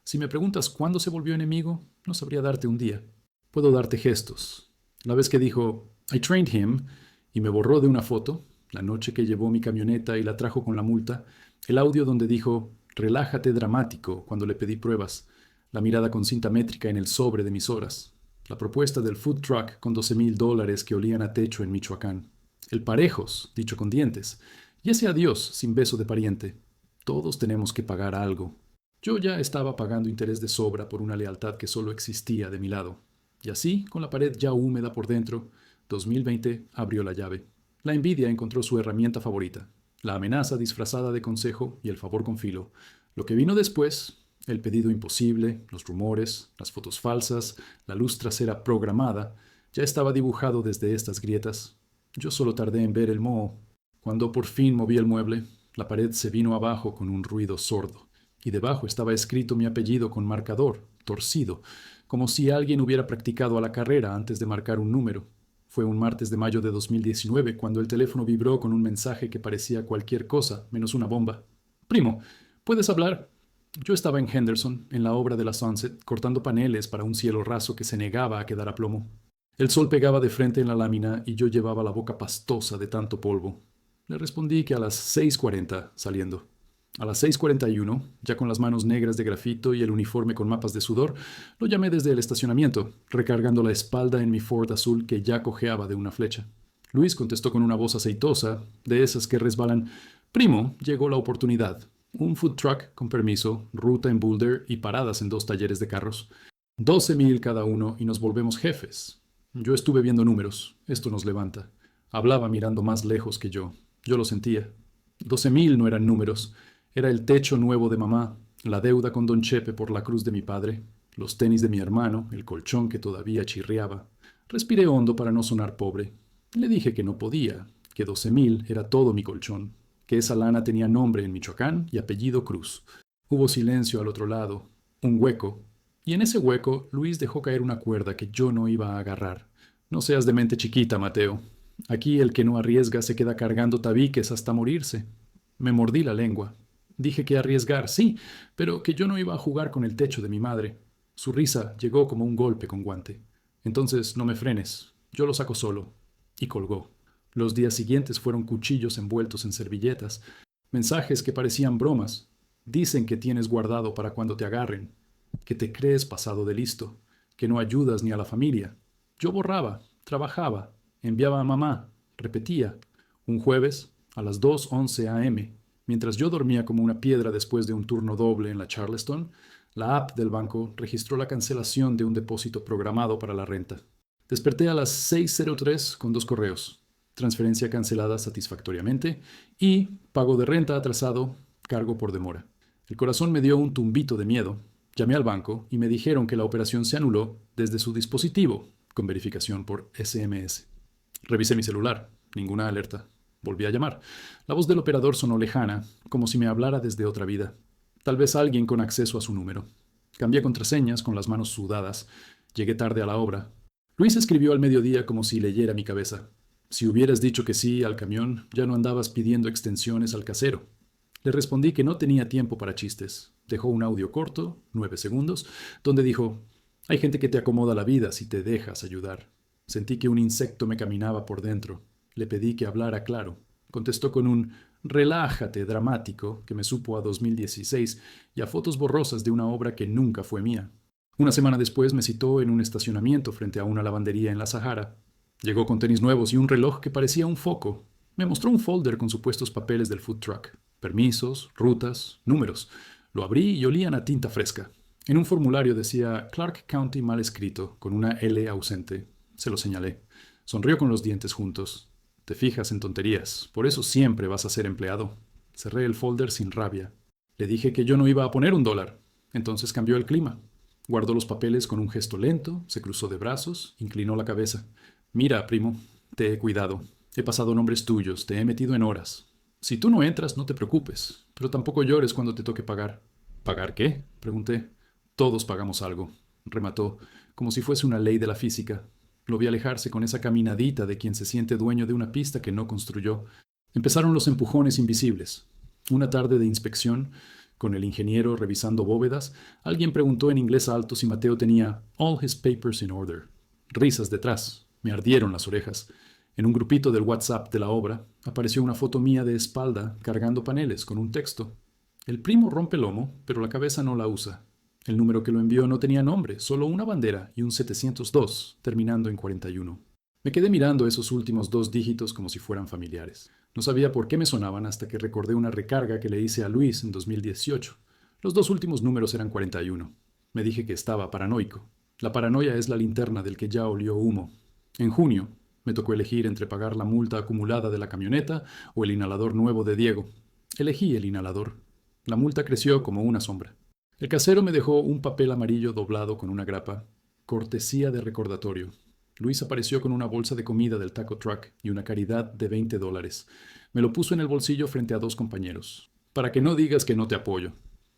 Si me preguntas cuándo se volvió enemigo, no sabría darte un día. Puedo darte gestos. La vez que dijo, I trained him, y me borró de una foto, la noche que llevó mi camioneta y la trajo con la multa, el audio donde dijo, relájate dramático, cuando le pedí pruebas, la mirada con cinta métrica en el sobre de mis horas, la propuesta del food truck con $12,000 que olían a techo en Michoacán, el parejos, dicho con dientes, y ese adiós sin beso de pariente. Todos tenemos que pagar algo. Yo ya estaba pagando interés de sobra por una lealtad que solo existía de mi lado. Y así, con la pared ya húmeda por dentro, 2020 abrió la llave. La envidia encontró su herramienta favorita, la amenaza disfrazada de consejo y el favor con filo. Lo que vino después, el pedido imposible, los rumores, las fotos falsas, la luz trasera programada, ya estaba dibujado desde estas grietas. Yo solo tardé en ver el moho. Cuando por fin moví el mueble, la pared se vino abajo con un ruido sordo. Y debajo estaba escrito mi apellido con marcador, torcido, como si alguien hubiera practicado a la carrera antes de marcar un número. Fue un martes de mayo de 2019 cuando el teléfono vibró con un mensaje que parecía cualquier cosa menos una bomba. Primo, ¿puedes hablar? Yo estaba en Henderson, en la obra de la Sunset, cortando paneles para un cielo raso que se negaba a quedar a plomo. El sol pegaba de frente en la lámina y yo llevaba la boca pastosa de tanto polvo. Le respondí que a las 6:40, saliendo. A las 6:41, ya con las manos negras de grafito y el uniforme con mapas de sudor, lo llamé desde el estacionamiento, recargando la espalda en mi Ford azul que ya cojeaba de una flecha. Luis contestó con una voz aceitosa, de esas que resbalan. Primo, llegó la oportunidad. Un food truck con permiso, ruta en Boulder y paradas en 2 talleres de carros. 12,000 cada uno y nos volvemos jefes. Yo estuve viendo números. Esto nos levanta. Hablaba mirando más lejos que yo. Yo lo sentía. 12,000 no eran números. Era el techo nuevo de mamá, la deuda con don Chepe por la cruz de mi padre, los tenis de mi hermano, el colchón que todavía chirriaba. Respiré hondo para no sonar pobre. Le dije que no podía, que 12,000 era todo mi colchón, que esa lana tenía nombre en Michoacán y apellido Cruz. Hubo silencio al otro lado, un hueco, y en ese hueco Luis dejó caer una cuerda que yo no iba a agarrar. No seas de mente chiquita, Mateo. Aquí el que no arriesga se queda cargando tabiques hasta morirse. Me mordí la lengua. Dije que arriesgar, sí, pero que yo no iba a jugar con el techo de mi madre. Su risa llegó como un golpe con guante. Entonces no me frenes, yo lo saco solo. Y colgó. Los días siguientes fueron cuchillos envueltos en servilletas, mensajes que parecían bromas. Dicen que tienes guardado para cuando te agarren, que te crees pasado de listo, que no ayudas ni a la familia. Yo borraba, trabajaba, enviaba a mamá, repetía. Un jueves, a las 2:11 a.m., mientras yo dormía como una piedra después de un turno doble en la Charleston, la app del banco registró la cancelación de un depósito programado para la renta. Desperté a las 6:03 con 2 correos. Transferencia cancelada satisfactoriamente y pago de renta atrasado, cargo por demora. El corazón me dio un tumbito de miedo. Llamé al banco y me dijeron que la operación se anuló desde su dispositivo, con verificación por SMS. Revisé mi celular. Ninguna alerta. Volví a llamar. La voz del operador sonó lejana, como si me hablara desde otra vida. Tal vez alguien con acceso a su número. Cambié contraseñas con las manos sudadas. Llegué tarde a la obra. Luis escribió al mediodía como si leyera mi cabeza. Si hubieras dicho que sí al camión, ya no andabas pidiendo extensiones al casero. Le respondí que no tenía tiempo para chistes. Dejó un audio corto, 9 segundos, donde dijo: hay gente que te acomoda la vida si te dejas ayudar. Sentí que un insecto me caminaba por dentro. Le pedí que hablara claro. Contestó con un relájate dramático que me supo a 2016 y a fotos borrosas de una obra que nunca fue mía. Una semana después me citó en un estacionamiento frente a una lavandería en la Sahara. Llegó con tenis nuevos y un reloj que parecía un foco. Me mostró un folder con supuestos papeles del food truck. Permisos, rutas, números. Lo abrí y olían a tinta fresca. En un formulario decía Clark County mal escrito, con una L ausente. Se lo señalé. Sonrió con los dientes juntos. Te fijas en tonterías, por eso siempre vas a ser empleado. Cerré el folder sin rabia. Le dije que yo no iba a poner $1. Entonces cambió el clima. Guardó los papeles con un gesto lento, se cruzó de brazos, inclinó la cabeza. Mira, primo, te he cuidado. He pasado nombres tuyos, te he metido en horas. Si tú no entras, no te preocupes, pero tampoco llores cuando te toque pagar. ¿Pagar qué?, pregunté. Todos pagamos algo, remató, como si fuese una ley de la física. Lo vi alejarse con esa caminadita de quien se siente dueño de una pista que no construyó. Empezaron los empujones invisibles. Una tarde de inspección, con el ingeniero revisando bóvedas, alguien preguntó en inglés alto si Mateo tenía all his papers in order. Risas detrás. Me ardieron las orejas. En un grupito del WhatsApp de la obra apareció una foto mía de espalda cargando paneles con un texto. El primo rompe lomo, pero la cabeza no la usa. El número que lo envió no tenía nombre, solo una bandera y un 702, terminando en 41. Me quedé mirando esos últimos 2 dígitos como si fueran familiares. No sabía por qué me sonaban hasta que recordé una recarga que le hice a Luis en 2018. Los 2 últimos números eran 41. Me dije que estaba paranoico. La paranoia es la linterna del que ya olió humo. En junio, me tocó elegir entre pagar la multa acumulada de la camioneta o el inhalador nuevo de Diego. Elegí el inhalador. La multa creció como una sombra. El casero me dejó un papel amarillo doblado con una grapa. Cortesía de recordatorio. Luis apareció con una bolsa de comida del taco truck y una caridad de $20. Me lo puso en el bolsillo frente a 2 compañeros. Para que no digas que no te apoyo.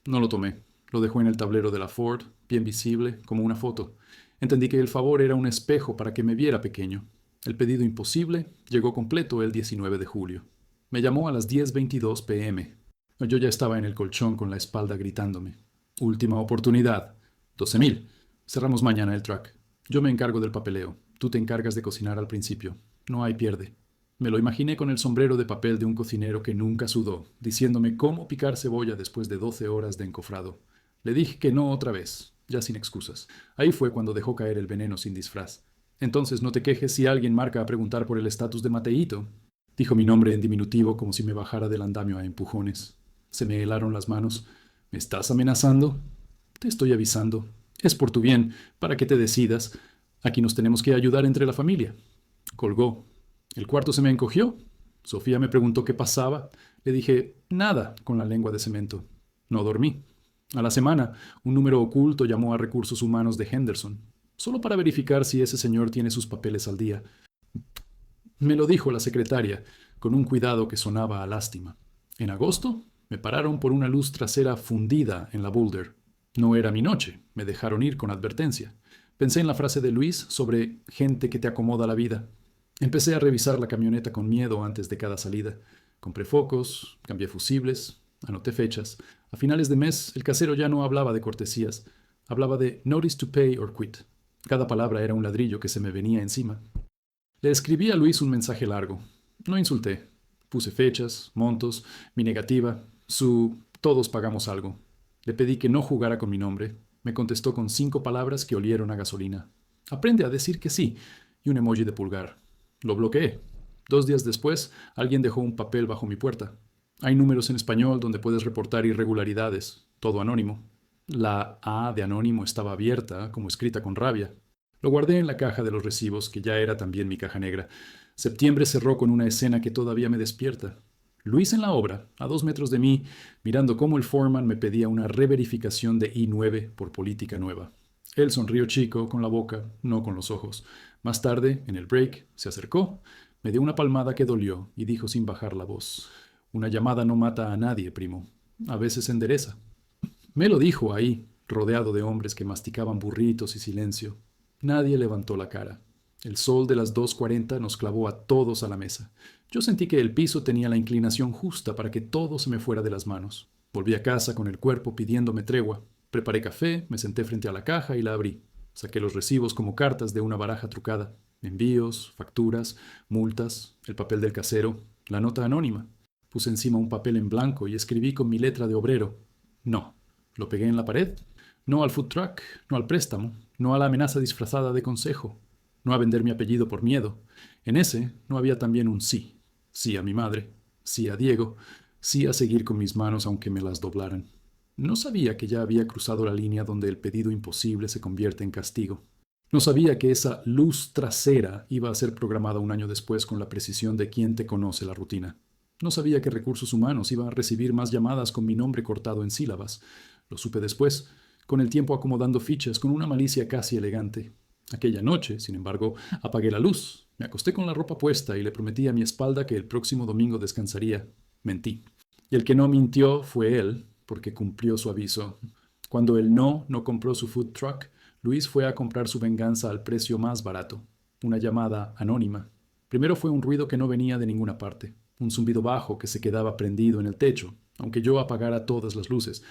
No lo tomé. Lo dejó en el tablero de la Ford, bien visible, como una foto. Entendí que el favor era un espejo para que me viera pequeño. El pedido imposible llegó completo el 19 de julio. Me llamó a las 10:22 p.m. Yo ya estaba en el colchón con la espalda gritándome. Última oportunidad. 12,000. Cerramos mañana el truck. Yo me encargo del papeleo. Tú te encargas de cocinar al principio. No hay pierde. Me lo imaginé con el sombrero de papel de un cocinero que nunca sudó, diciéndome cómo picar cebolla después de 12 horas de encofrado. Le dije que no otra vez, ya sin excusas. Ahí fue cuando dejó caer el veneno sin disfraz. Entonces no te quejes si alguien marca a preguntar por el estatus de Mateíto. Dijo mi nombre en diminutivo como si me bajara del andamio a empujones. Se me helaron las manos. ¿Me estás amenazando? Te estoy avisando. Es por tu bien, para que te decidas. Aquí nos tenemos que ayudar entre la familia. Colgó. El cuarto se me encogió. Sofía me preguntó qué pasaba. Le dije, nada, con la lengua de cemento. No dormí. A la semana, un número oculto llamó a Recursos Humanos de Henderson, solo para verificar si ese señor tiene sus papeles al día. Me lo dijo la secretaria, con un cuidado que sonaba a lástima. En agosto, me pararon por una luz trasera fundida en la Boulder. No era mi noche, me dejaron ir con advertencia. Pensé en la frase de Luis sobre gente que te acomoda la vida. Empecé a revisar la camioneta con miedo antes de cada salida. Compré focos, cambié fusibles, anoté fechas. A finales de mes, el casero ya no hablaba de cortesías. Hablaba de notice to pay or quit. Cada palabra era un ladrillo que se me venía encima. Le escribí a Luis un mensaje largo. No insulté. Puse fechas, montos, mi negativa, su todos pagamos algo. Le pedí que no jugara con mi nombre. Me contestó con 5 palabras que olieron a gasolina. Aprende a decir que sí, y un emoji de pulgar. Lo bloqueé. 2 días después, alguien dejó un papel bajo mi puerta. Hay números en español donde puedes reportar irregularidades, todo anónimo. La A de anónimo estaba abierta, como escrita con rabia. Lo guardé en la caja de los recibos, que ya era también mi caja negra. Septiembre cerró con una escena que todavía me despierta. Luis en la obra, a 2 metros de mí, mirando cómo el foreman me pedía una reverificación de I-9 por política nueva. Él sonrió chico, con la boca, no con los ojos. Más tarde, en el break, se acercó, me dio una palmada que dolió y dijo sin bajar la voz: «Una llamada no mata a nadie, primo. A veces endereza». Me lo dijo ahí, rodeado de hombres que masticaban burritos y silencio. Nadie levantó la cara. El sol de las 2:40 nos clavó a todos a la mesa. Yo sentí que el piso tenía la inclinación justa para que todo se me fuera de las manos. Volví a casa con el cuerpo pidiéndome tregua. Preparé café, me senté frente a la caja y la abrí. Saqué los recibos como cartas de una baraja trucada. Envíos, facturas, multas, el papel del casero, la nota anónima. Puse encima un papel en blanco y escribí con mi letra de obrero: no. Lo pegué en la pared. No al food truck, no al préstamo, no a la amenaza disfrazada de consejo, no a vender mi apellido por miedo. En ese no había también un sí. Sí a mi madre, sí a Diego, sí a seguir con mis manos aunque me las doblaran. No sabía que ya había cruzado la línea donde el pedido imposible se convierte en castigo. No sabía que esa luz trasera iba a ser programada un año después con la precisión de quien te conoce la rutina. No sabía que Recursos Humanos iba a recibir más llamadas con mi nombre cortado en sílabas. Lo supe después, con el tiempo acomodando fichas con una malicia casi elegante. Aquella noche, sin embargo, apagué la luz, me acosté con la ropa puesta y le prometí a mi espalda que el próximo domingo descansaría. Mentí. Y el que no mintió fue él, porque cumplió su aviso. Cuando el no compró su food truck, Luis fue a comprar su venganza al precio más barato, una llamada anónima. Primero fue un ruido que no venía de ninguna parte, un zumbido bajo que se quedaba prendido en el techo, aunque yo apagara todas las luces.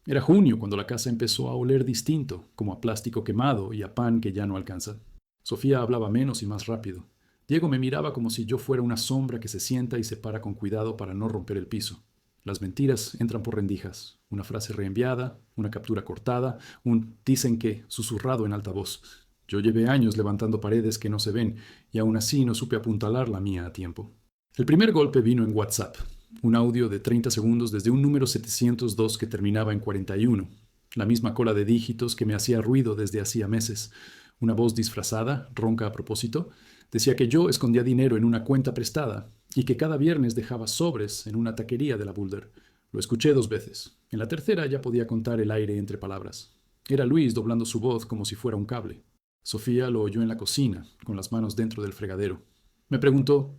Era junio cuando la casa empezó a oler distinto, como a plástico quemado y a pan que ya no alcanza. Sofía hablaba menos y más rápido. Diego me miraba como si yo fuera una sombra que se sienta y se para con cuidado para no romper el piso. Las mentiras entran por rendijas. Una frase reenviada, una captura cortada, un dicen que susurrado en alta voz. Yo llevé años levantando paredes que no se ven y aún así no supe apuntalar la mía a tiempo. El primer golpe vino en WhatsApp. Un audio de 30 segundos desde un número 702 que terminaba en 41. La misma cola de dígitos que me hacía ruido desde hacía meses. Una voz disfrazada, ronca a propósito, decía que yo escondía dinero en una cuenta prestada y que cada viernes dejaba sobres en una taquería de la Boulder. Lo escuché 2 veces. En la tercera ya podía contar el aire entre palabras. Era Luis doblando su voz como si fuera un cable. Sofía lo oyó en la cocina, con las manos dentro del fregadero. Me preguntó: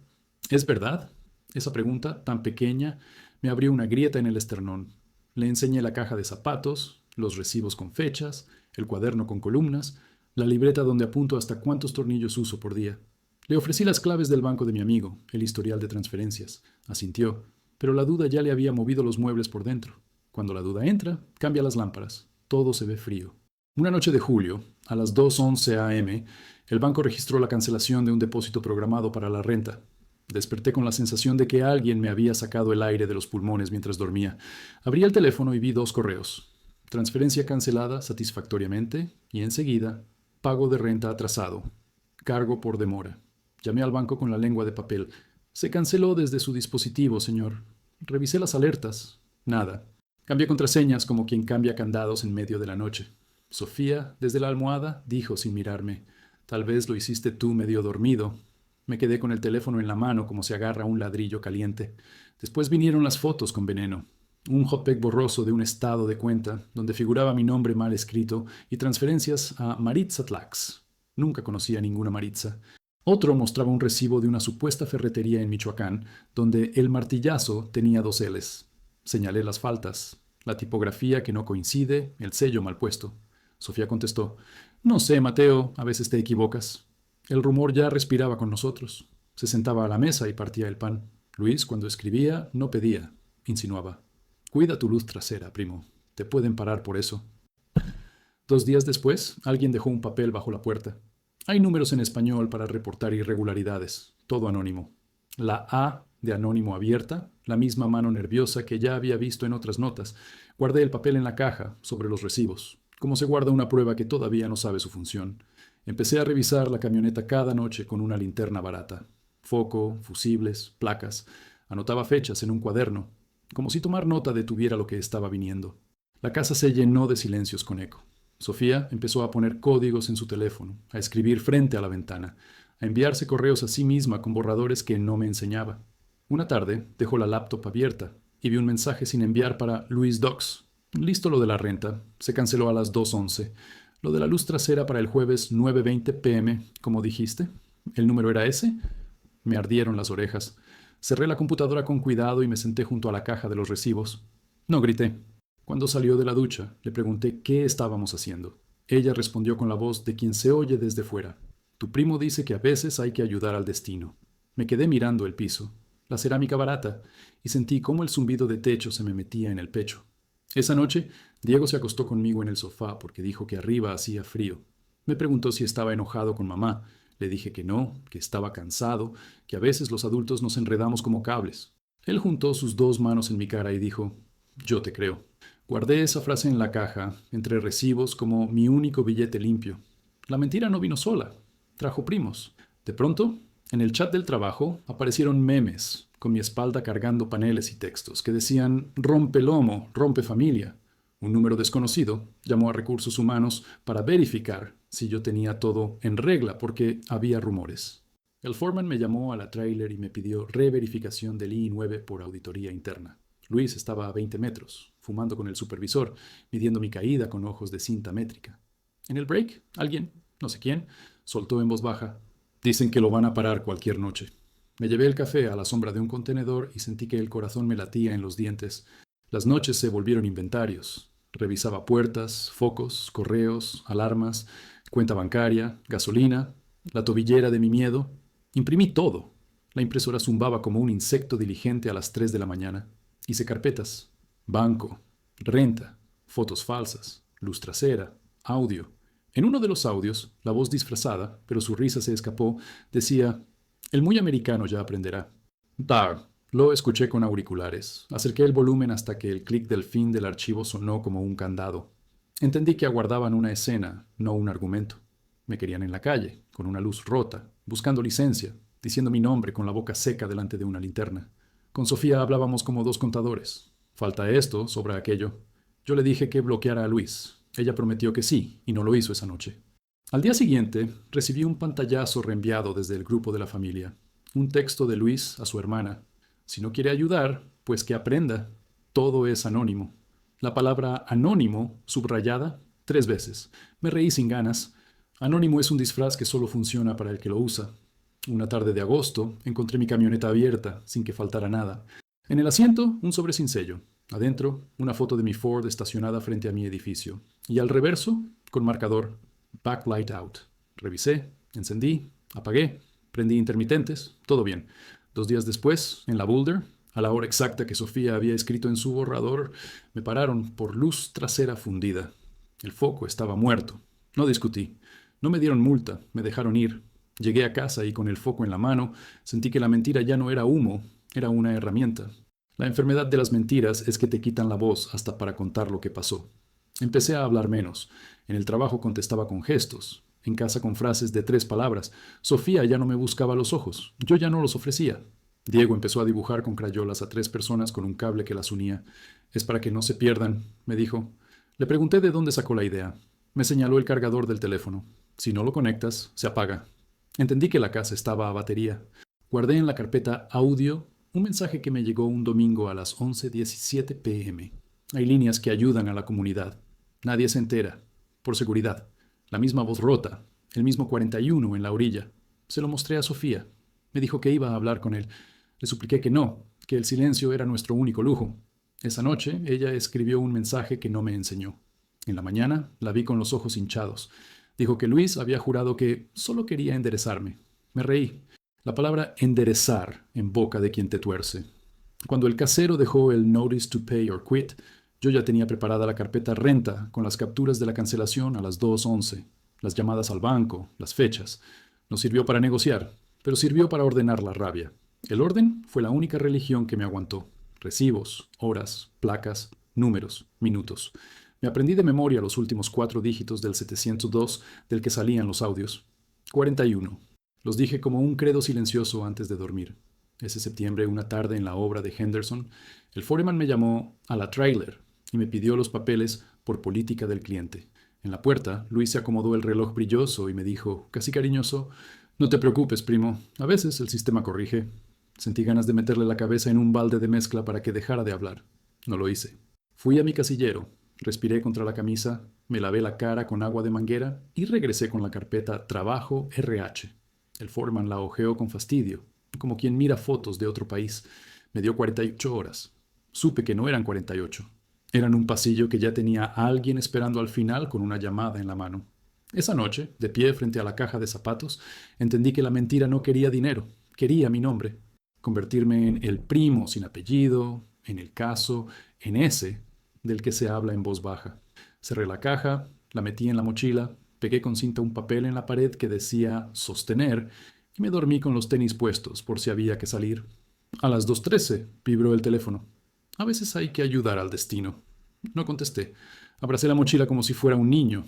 ¿es verdad? Esa pregunta, tan pequeña, me abrió una grieta en el esternón. Le enseñé la caja de zapatos, los recibos con fechas, el cuaderno con columnas, la libreta donde apunto hasta cuántos tornillos uso por día. Le ofrecí las claves del banco de mi amigo, el historial de transferencias. Asintió, pero la duda ya le había movido los muebles por dentro. Cuando la duda entra, cambia las lámparas. Todo se ve frío. Una noche de julio, a las 2:11 a.m., el banco registró la cancelación de un depósito programado para la renta. Desperté con la sensación de que alguien me había sacado el aire de los pulmones mientras dormía. Abrí el teléfono y vi 2 correos. Transferencia cancelada satisfactoriamente y enseguida, pago de renta atrasado. Cargo por demora. Llamé al banco con la lengua de papel. Se canceló desde su dispositivo, señor. Revisé las alertas. Nada. Cambié contraseñas como quien cambia candados en medio de la noche. Sofía, desde la almohada, dijo sin mirarme: tal vez lo hiciste tú medio dormido. Me quedé con el teléfono en la mano como se agarra un ladrillo caliente. Después vinieron las fotos con veneno. Un JPEG borroso de un estado de cuenta donde figuraba mi nombre mal escrito y transferencias a Maritza Tlax. Nunca conocí a ninguna Maritza. Otro mostraba un recibo de una supuesta ferretería en Michoacán, donde el martillazo tenía 2 Ls. Señalé las faltas, la tipografía que no coincide, el sello mal puesto. Sofía contestó: No sé, Mateo, a veces te equivocas. El rumor ya respiraba con nosotros. Se sentaba a la mesa y partía el pan. Luis, cuando escribía, no pedía, insinuaba. Cuida tu luz trasera, primo. Te pueden parar por eso. 2 días después, alguien dejó un papel bajo la puerta. Hay números en español para reportar irregularidades, todo anónimo. La A de anónimo abierta, la misma mano nerviosa que ya había visto en otras notas. Guardé el papel en la caja, sobre los recibos, como se guarda una prueba que todavía no sabe su función. Empecé a revisar la camioneta cada noche con una linterna barata. Foco, fusibles, placas. Anotaba fechas en un cuaderno, como si tomar nota detuviera lo que estaba viniendo. La casa se llenó de silencios con eco. Sofía empezó a poner códigos en su teléfono, a escribir frente a la ventana, a enviarse correos a sí misma con borradores que no me enseñaba. Una tarde dejó la laptop abierta y vi un mensaje sin enviar para Luis Docs. Listo lo de la renta. Se canceló a las 2:11. Lo de la luz trasera para el jueves 9:20 p.m., como dijiste. ¿El número era ese? Me ardieron las orejas. Cerré la computadora con cuidado y me senté junto a la caja de los recibos. No grité. Cuando salió de la ducha, le pregunté qué estábamos haciendo. Ella respondió con la voz de quien se oye desde fuera. Tu primo dice que a veces hay que ayudar al destino. Me quedé mirando el piso, la cerámica barata, y sentí cómo el zumbido de techo se me metía en el pecho. Esa noche, Diego se acostó conmigo en el sofá porque dijo que arriba hacía frío. Me preguntó si estaba enojado con mamá. Le dije que no, que estaba cansado, que a veces los adultos nos enredamos como cables. Él juntó sus 2 manos en mi cara y dijo: Yo te creo. Guardé esa frase en la caja, entre recibos, como mi único billete limpio. La mentira no vino sola, trajo primos. De pronto, en el chat del trabajo, aparecieron memes, con mi espalda cargando paneles y textos, que decían: rompe lomo, rompe familia. Un número desconocido llamó a recursos humanos para verificar si yo tenía todo en regla, porque había rumores. El foreman me llamó a la trailer y me pidió reverificación del I-9 por auditoría interna. Luis estaba a 20 metros, fumando con el supervisor, midiendo mi caída con ojos de cinta métrica. En el break, alguien, no sé quién, soltó en voz baja: Dicen que lo van a parar cualquier noche. Me llevé el café a la sombra de un contenedor y sentí que el corazón me latía en los dientes. Las noches se volvieron inventarios. Revisaba puertas, focos, correos, alarmas, cuenta bancaria, gasolina, la tobillera de mi miedo. Imprimí todo. La impresora zumbaba como un insecto diligente a las 3 de la mañana. Hice carpetas: banco, renta, fotos falsas, luz trasera, audio. En uno de los audios, la voz disfrazada, pero su risa se escapó, decía: el muy americano ya aprenderá. Dar. Lo escuché con auriculares. Acerqué el volumen hasta que el clic del fin del archivo sonó como un candado. Entendí que aguardaban una escena, no un argumento. Me querían en la calle, con una luz rota, buscando licencia, diciendo mi nombre con la boca seca delante de una linterna. Con Sofía hablábamos como 2 contadores. Falta esto, sobra aquello. Yo le dije que bloqueara a Luis. Ella prometió que sí, y no lo hizo esa noche. Al día siguiente, recibí un pantallazo reenviado desde el grupo de la familia. Un texto de Luis a su hermana. Si no quiere ayudar, pues que aprenda. Todo es anónimo. La palabra anónimo, subrayada, 3 veces. Me reí sin ganas. Anónimo es un disfraz que solo funciona para el que lo usa. Una tarde de agosto, encontré mi camioneta abierta, sin que faltara nada. En el asiento, un sobre sin sello. Adentro, una foto de mi Ford estacionada frente a mi edificio. Y al reverso, con marcador: Backlight out. Revisé, encendí, apagué, prendí intermitentes, todo bien. 2 días después, en la Boulder, a la hora exacta que Sofía había escrito en su borrador, me pararon por luz trasera fundida. El foco estaba muerto. No discutí. No me dieron multa, me dejaron ir. Llegué a casa y con el foco en la mano sentí que la mentira ya no era humo, era una herramienta. La enfermedad de las mentiras es que te quitan la voz hasta para contar lo que pasó. Empecé a hablar menos. En el trabajo contestaba con gestos. En casa con frases de 3 palabras. Sofía ya no me buscaba los ojos. Yo ya no los ofrecía. Diego empezó a dibujar con crayolas a 3 personas con un cable que las unía. Es para que no se pierdan, me dijo. Le pregunté de dónde sacó la idea. Me señaló el cargador del teléfono. Si no lo conectas, se apaga. Entendí que la casa estaba a batería. Guardé en la carpeta audio Un mensaje que me llegó un domingo a las 11:17 p.m. Hay líneas que ayudan a la comunidad. Nadie se entera. Por seguridad. La misma voz rota. El mismo 41 en la orilla. Se lo mostré a Sofía. Me dijo que iba a hablar con él. Le supliqué que no, que el silencio era nuestro único lujo. Esa noche ella escribió un mensaje que no me enseñó. En la mañana la vi con los ojos hinchados. Dijo que Luis había jurado que solo quería enderezarme. Me reí. La palabra enderezar en boca de quien te tuerce. Cuando el casero dejó el Notice to Pay or Quit, yo ya tenía preparada la carpeta renta con las capturas de la cancelación a las 2:11, las llamadas al banco, las fechas. No sirvió para negociar, pero sirvió para ordenar la rabia. El orden fue la única religión que me aguantó. Recibos, horas, placas, números, minutos. Me aprendí de memoria los últimos 4 dígitos del 702 del que salían los audios. 41. Los dije como un credo silencioso antes de dormir. Ese septiembre, una tarde en la obra de Henderson, el foreman me llamó a la trailer y me pidió los papeles por política del cliente. En la puerta, Luis se acomodó el reloj brilloso y me dijo, casi cariñoso, no te preocupes, primo, a veces el sistema corrige. Sentí ganas de meterle la cabeza en un balde de mezcla para que dejara de hablar. No lo hice. Fui a mi casillero, respiré contra la camisa, me lavé la cara con agua de manguera y regresé con la carpeta Trabajo RH. El foreman la hojeó con fastidio, como quien mira fotos de otro país. Me dio 48 horas. Supe que no eran 48. Eran un pasillo que ya tenía a alguien esperando al final con una llamada en la mano. Esa noche, de pie frente a la caja de zapatos, entendí que la mentira no quería dinero, quería mi nombre. Convertirme en el primo sin apellido, en el caso, en ese del que se habla en voz baja. Cerré la caja, la metí en la mochila, pegué con cinta un papel en la pared que decía sostener y me dormí con los tenis puestos por si había que salir. A las 2:13 vibró el teléfono. A veces hay que ayudar al destino. No contesté. Abracé la mochila como si fuera un niño.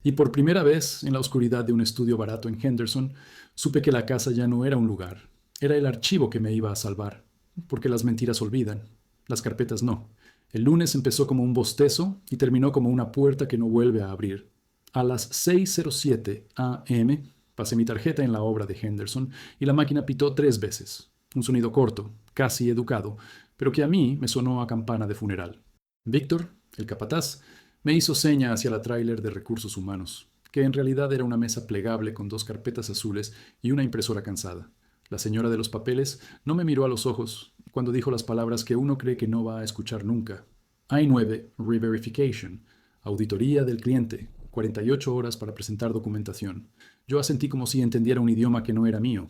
Y por primera vez, en la oscuridad de un estudio barato en Henderson, supe que la casa ya no era un lugar. Era el archivo que me iba a salvar. Porque las mentiras olvidan. Las carpetas no. El lunes empezó como un bostezo y terminó como una puerta que no vuelve a abrir. A las 6:07 a.m. pasé mi tarjeta en la obra de Henderson y la máquina pitó 3 veces. Un sonido corto, casi educado, pero que a mí me sonó a campana de funeral. Víctor, el capataz, me hizo seña hacia la tráiler de recursos humanos, que en realidad era una mesa plegable con 2 carpetas azules y una impresora cansada. La señora de los papeles no me miró a los ojos cuando dijo las palabras que uno cree que no va a escuchar nunca. I-9 Re-Verification, auditoría del cliente, 48 horas para presentar documentación. Yo asentí como si entendiera un idioma que no era mío.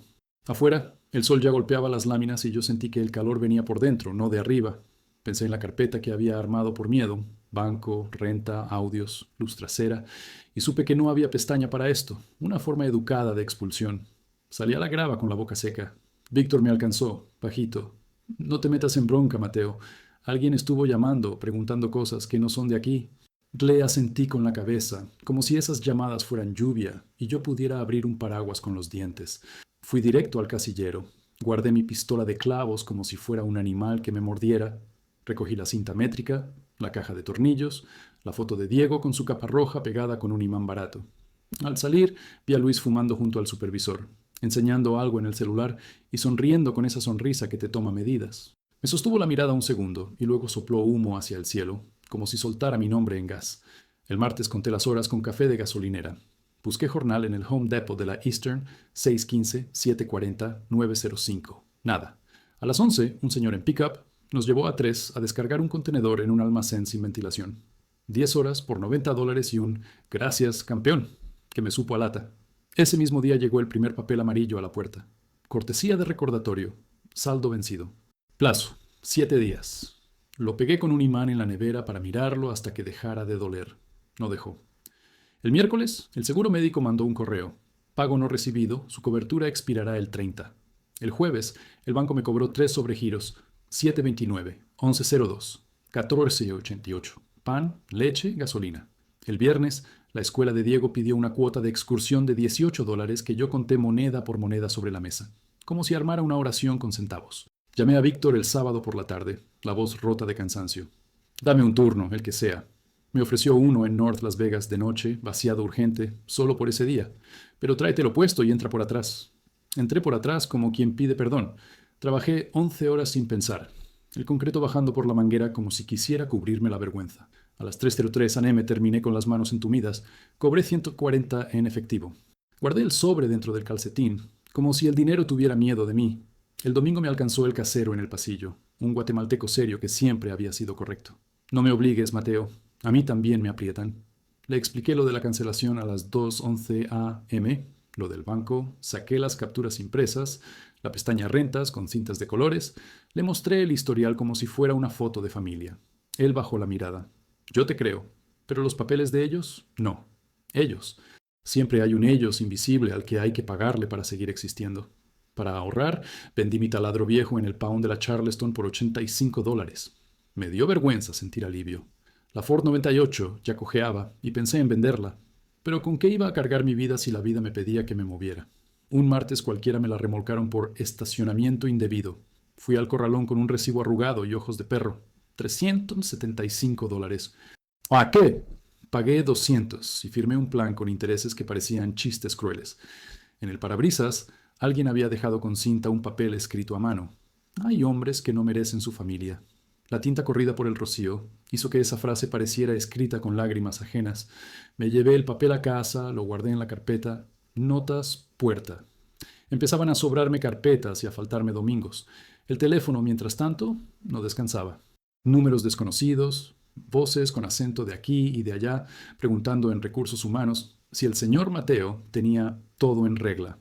Afuera, el sol ya golpeaba las láminas y yo sentí que el calor venía por dentro, no de arriba. Pensé en la carpeta que había armado por miedo, banco, renta, audios, luz trasera, y supe que no había pestaña para esto, una forma educada de expulsión. Salí a la grava con la boca seca. Víctor me alcanzó, bajito. No te metas en bronca, Mateo. Alguien estuvo llamando, preguntando cosas que no son de aquí. Le asentí con la cabeza, como si esas llamadas fueran lluvia y yo pudiera abrir un paraguas con los dientes. Fui directo al casillero. Guardé mi pistola de clavos como si fuera un animal que me mordiera. Recogí la cinta métrica, la caja de tornillos, la foto de Diego con su capa roja pegada con un imán barato. Al salir, vi a Luis fumando junto al supervisor, enseñando algo en el celular y sonriendo con esa sonrisa que te toma medidas. Me sostuvo la mirada un segundo y luego sopló humo hacia el cielo, como si soltara mi nombre en gas. El martes conté las horas con café de gasolinera. Busqué jornal en el Home Depot de la Eastern, 615, 740, 905. Nada. A las 11, un señor en pickup nos llevó a 3 a descargar un contenedor en un almacén sin ventilación. 10 horas por $90 y un «Gracias, campeón», que me supo a lata. Ese mismo día llegó el primer papel amarillo a la puerta. Cortesía de recordatorio. Saldo vencido. Plazo: 7 días. Lo pegué con un imán en la nevera para mirarlo hasta que dejara de doler. No dejó. El miércoles, el seguro médico mandó un correo. Pago no recibido, su cobertura expirará el 30. El jueves, el banco me cobró 3 sobregiros, 7.29, 11.02, 14.88. Pan, leche, gasolina. El viernes, la escuela de Diego pidió una cuota de excursión de $18 que yo conté moneda por moneda sobre la mesa, como si armara una oración con centavos. Llamé a Víctor el sábado por la tarde, la voz rota de cansancio. Dame un turno, el que sea. Me ofreció uno en North Las Vegas de noche, vaciado urgente, solo por ese día. Pero tráetelo puesto y entra por atrás. Entré por atrás como quien pide perdón. Trabajé 11 horas sin pensar, el concreto bajando por la manguera como si quisiera cubrirme la vergüenza. A las 3:03 am terminé con las manos entumidas. Cobré 140 en efectivo. Guardé el sobre dentro del calcetín, como si el dinero tuviera miedo de mí. El domingo me alcanzó el casero en el pasillo, un guatemalteco serio que siempre había sido correcto. No me obligues, Mateo. A mí también me aprietan. Le expliqué lo de la cancelación a las 2:11 am, lo del banco, saqué las capturas impresas, la pestaña rentas con cintas de colores, le mostré el historial como si fuera una foto de familia. Él bajó la mirada. Yo te creo, pero los papeles de ellos, no. Ellos. Siempre hay un ellos invisible al que hay que pagarle para seguir existiendo. Para ahorrar, vendí mi taladro viejo en el pound de la Charleston por $85. Me dio vergüenza sentir alivio. La Ford 98 ya cojeaba y pensé en venderla. Pero ¿con qué iba a cargar mi vida si la vida me pedía que me moviera? Un martes cualquiera me la remolcaron por estacionamiento indebido. Fui al corralón con un recibo arrugado y ojos de perro. $375. ¿A qué? Pagué 200 y firmé un plan con intereses que parecían chistes crueles. En el parabrisas, alguien había dejado con cinta un papel escrito a mano. Hay hombres que no merecen su familia. La tinta corrida por el rocío hizo que esa frase pareciera escrita con lágrimas ajenas. Me llevé el papel a casa, lo guardé en la carpeta. Notas, puerta. Empezaban a sobrarme carpetas y a faltarme domingos. El teléfono, mientras tanto, no descansaba. Números desconocidos, voces con acento de aquí y de allá, preguntando en recursos humanos si el señor Mateo tenía todo en regla.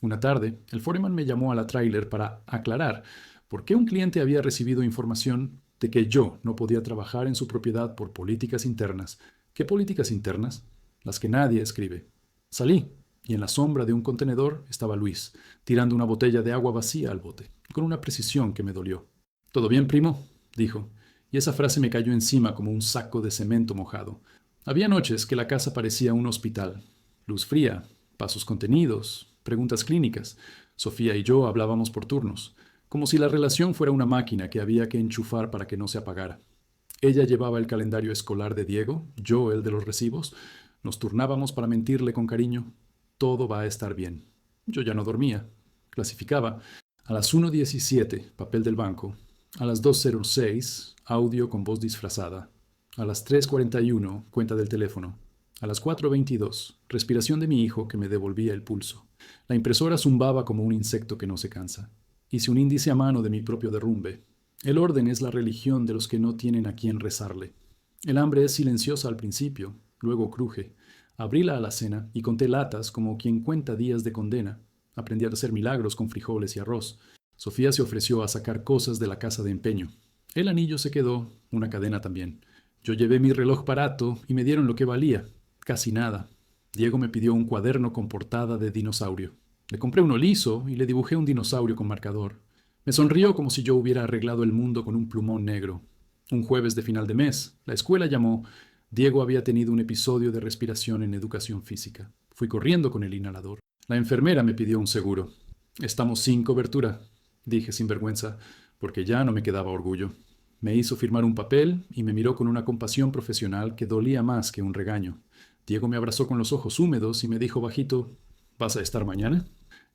Una tarde, el foreman me llamó a la tráiler para aclarar por qué un cliente había recibido información de que yo no podía trabajar en su propiedad por políticas internas. ¿Qué políticas internas? Las que nadie escribe. Salí, y en la sombra de un contenedor estaba Luis, tirando una botella de agua vacía al bote, con una precisión que me dolió. ¿Todo bien, primo?, dijo, y esa frase me cayó encima como un saco de cemento mojado. Había noches que la casa parecía un hospital. Luz fría, pasos contenidos, preguntas clínicas. Sofía y yo hablábamos por turnos, como si la relación fuera una máquina que había que enchufar para que no se apagara. Ella llevaba el calendario escolar de Diego, yo el de los recibos. Nos turnábamos para mentirle con cariño. Todo va a estar bien. Yo ya no dormía. Clasificaba. A las 1:17, papel del banco. A las 2:06, audio con voz disfrazada. A las 3:41, cuenta del teléfono. A las 4:22, respiración de mi hijo que me devolvía el pulso. La impresora zumbaba como un insecto que no se cansa. Hice un índice a mano de mi propio derrumbe. El orden es la religión de los que no tienen a quién rezarle. El hambre es silenciosa al principio, luego cruje. Abrí la alacena y conté latas como quien cuenta días de condena. Aprendí a hacer milagros con frijoles y arroz. Sofía se ofreció a sacar cosas de la casa de empeño. El anillo se quedó, una cadena también. Yo llevé mi reloj barato y me dieron lo que valía, casi nada. Diego me pidió un cuaderno con portada de dinosaurio. Le compré uno liso y le dibujé un dinosaurio con marcador. Me sonrió como si yo hubiera arreglado el mundo con un plumón negro. Un jueves de final de mes, la escuela llamó. Diego había tenido un episodio de respiración en educación física. Fui corriendo con el inhalador. La enfermera me pidió un seguro. Estamos sin cobertura, dije sin vergüenza, porque ya no me quedaba orgullo. Me hizo firmar un papel y me miró con una compasión profesional que dolía más que un regaño. Diego me abrazó con los ojos húmedos y me dijo bajito, ¿vas a estar mañana?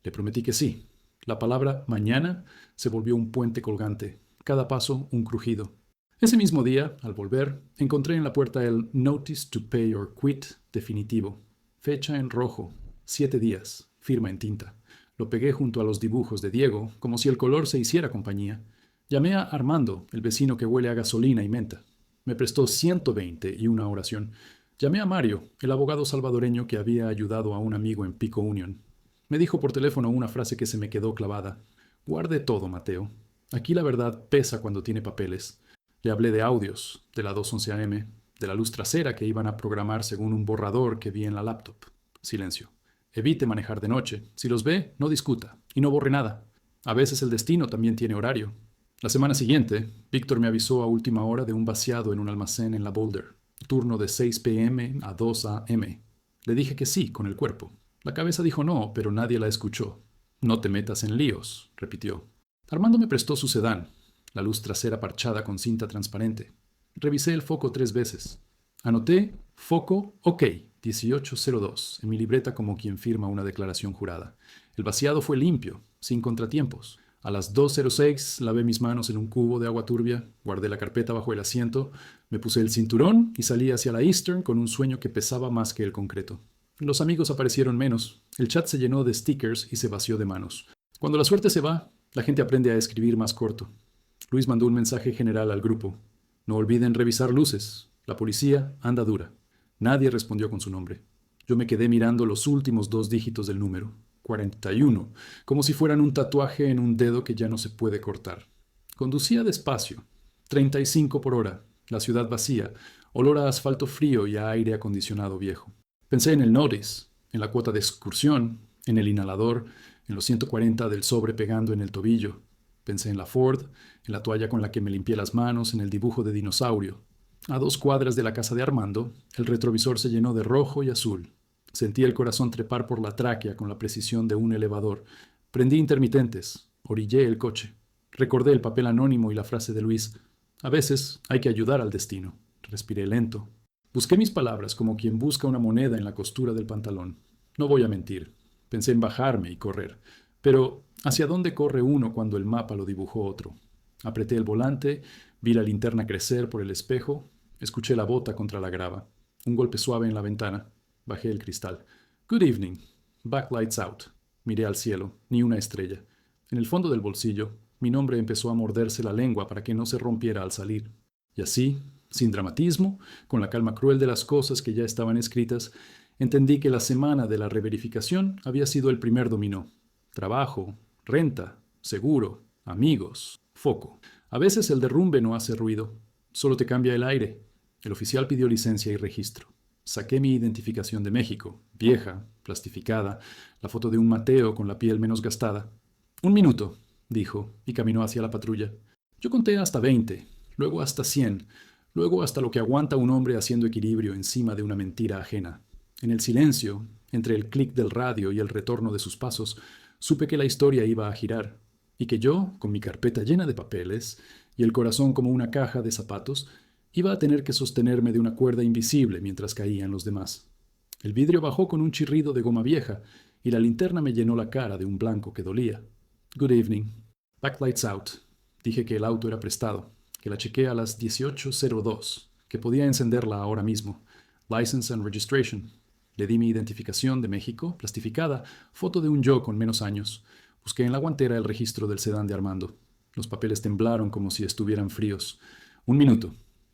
Le prometí que sí. La palabra mañana se volvió un puente colgante, cada paso un crujido. Ese mismo día, al volver, encontré en la puerta el Notice to Pay or Quit definitivo. Fecha en rojo, 7 días, firma en tinta. Lo pegué junto a los dibujos de Diego, como si el color se hiciera compañía. Llamé a Armando, el vecino que huele a gasolina y menta. Me prestó 120 y una oración. Llamé a Mario, el abogado salvadoreño que había ayudado a un amigo en Pico Union. Me dijo por teléfono una frase que se me quedó clavada. Guarde todo, Mateo. Aquí la verdad pesa cuando tiene papeles. Le hablé de audios, de la 2:11 am, de la luz trasera que iban a programar según un borrador que vi en la laptop. Silencio. Evite manejar de noche. Si los ve, no discuta. Y no borre nada. A veces el destino también tiene horario. La semana siguiente, Víctor me avisó a última hora de un vaciado en un almacén en la Boulder. Turno de 6 p.m. a 2 a.m. Le dije que sí, con el cuerpo. La cabeza dijo no, pero nadie la escuchó. No te metas en líos, repitió. Armando me prestó su sedán, la luz trasera parchada con cinta transparente. Revisé el foco 3 veces. Anoté foco OK 1802 en mi libreta como quien firma una declaración jurada. El vaciado fue limpio, sin contratiempos. A las 2:06 lavé mis manos en un cubo de agua turbia, guardé la carpeta bajo el asiento, me puse el cinturón y salí hacia la Eastern con un sueño que pesaba más que el concreto. Los amigos aparecieron menos, el chat se llenó de stickers y se vació de manos. Cuando la suerte se va, la gente aprende a escribir más corto. Luis mandó un mensaje general al grupo. No olviden revisar luces. La policía anda dura. Nadie respondió con su nombre. Yo me quedé mirando los últimos 2 dígitos del número. 41, como si fueran un tatuaje en un dedo que ya no se puede cortar. Conducía despacio. 35 por hora. La ciudad vacía. Olor a asfalto frío y a aire acondicionado viejo. Pensé en el notice, en la cuota de excursión, en el inhalador, en los 140 del sobre pegando en el tobillo. Pensé en la Ford, en la toalla con la que me limpié las manos, en el dibujo de dinosaurio. A 2 cuadras de la casa de Armando, el retrovisor se llenó de rojo y azul. Sentí el corazón trepar por la tráquea con la precisión de un elevador. Prendí intermitentes. Orillé el coche. Recordé el papel anónimo y la frase de Luis. A veces hay que ayudar al destino. Respiré lento. Busqué mis palabras como quien busca una moneda en la costura del pantalón. No voy a mentir. Pensé en bajarme y correr. Pero, ¿hacia dónde corre uno cuando el mapa lo dibujó otro? Apreté el volante, vi la linterna crecer por el espejo, escuché la bota contra la grava. Un golpe suave en la ventana. Bajé el cristal. Good evening. Backlights out. Miré al cielo. Ni una estrella. En el fondo del bolsillo, mi nombre empezó a morderse la lengua para que no se rompiera al salir. Y así, sin dramatismo, con la calma cruel de las cosas que ya estaban escritas, entendí que la semana de la reverificación había sido el primer dominó. Trabajo, renta, seguro, amigos, foco. A veces el derrumbe no hace ruido, solo te cambia el aire. El oficial pidió licencia y registro. Saqué mi identificación de México, vieja, plastificada, la foto de un Mateo con la piel menos gastada. 1 minuto, dijo, y caminó hacia la patrulla. Yo conté hasta 20, luego hasta 100, luego hasta lo que aguanta un hombre haciendo equilibrio encima de una mentira ajena. En el silencio, entre el clic del radio y el retorno de sus pasos, supe que la historia iba a girar, y que yo, con mi carpeta llena de papeles y el corazón como una caja de zapatos, iba a tener que sostenerme de una cuerda invisible mientras caían los demás. El vidrio bajó con un chirrido de goma vieja, y la linterna me llenó la cara de un blanco que dolía. Good evening. Backlights out. Dije que el auto era prestado, que la chequé a las 18:02, que podía encenderla ahora mismo. License and registration. Le di mi identificación de México, plastificada, foto de un yo con menos años. Busqué en la guantera el registro del sedán de Armando. Los papeles temblaron como si estuvieran fríos. 1 minuto.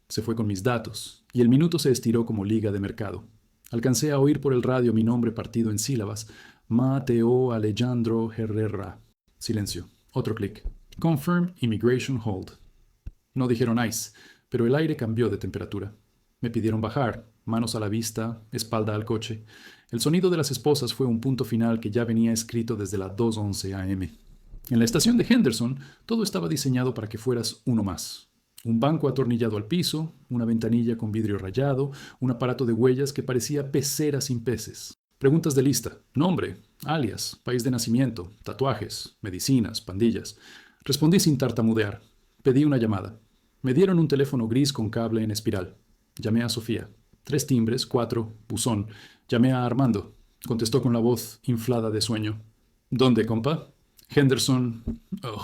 Se fue con mis datos, y el minuto se estiró como liga de mercado. Alcancé a oír por el radio mi nombre partido en sílabas. Mateo Alejandro Herrera. Silencio. Otro clic. Confirm Immigration Hold. No dijeron ICE, pero el aire cambió de temperatura. Me pidieron bajar, manos a la vista, espalda al coche. El sonido de las esposas fue un punto final que ya venía escrito desde las 2:11 a.m. En la estación de Henderson, todo estaba diseñado para que fueras uno más. Un banco atornillado al piso, una ventanilla con vidrio rayado, un aparato de huellas que parecía pecera sin peces. Preguntas de lista: nombre, alias, país de nacimiento, tatuajes, medicinas, pandillas. Respondí sin tartamudear. Pedí una llamada. Me dieron un teléfono gris con cable en espiral. Llamé a Sofía. 3 timbres, 4, buzón. Llamé a Armando. Contestó con la voz inflada de sueño. ¿Dónde, compa? Henderson.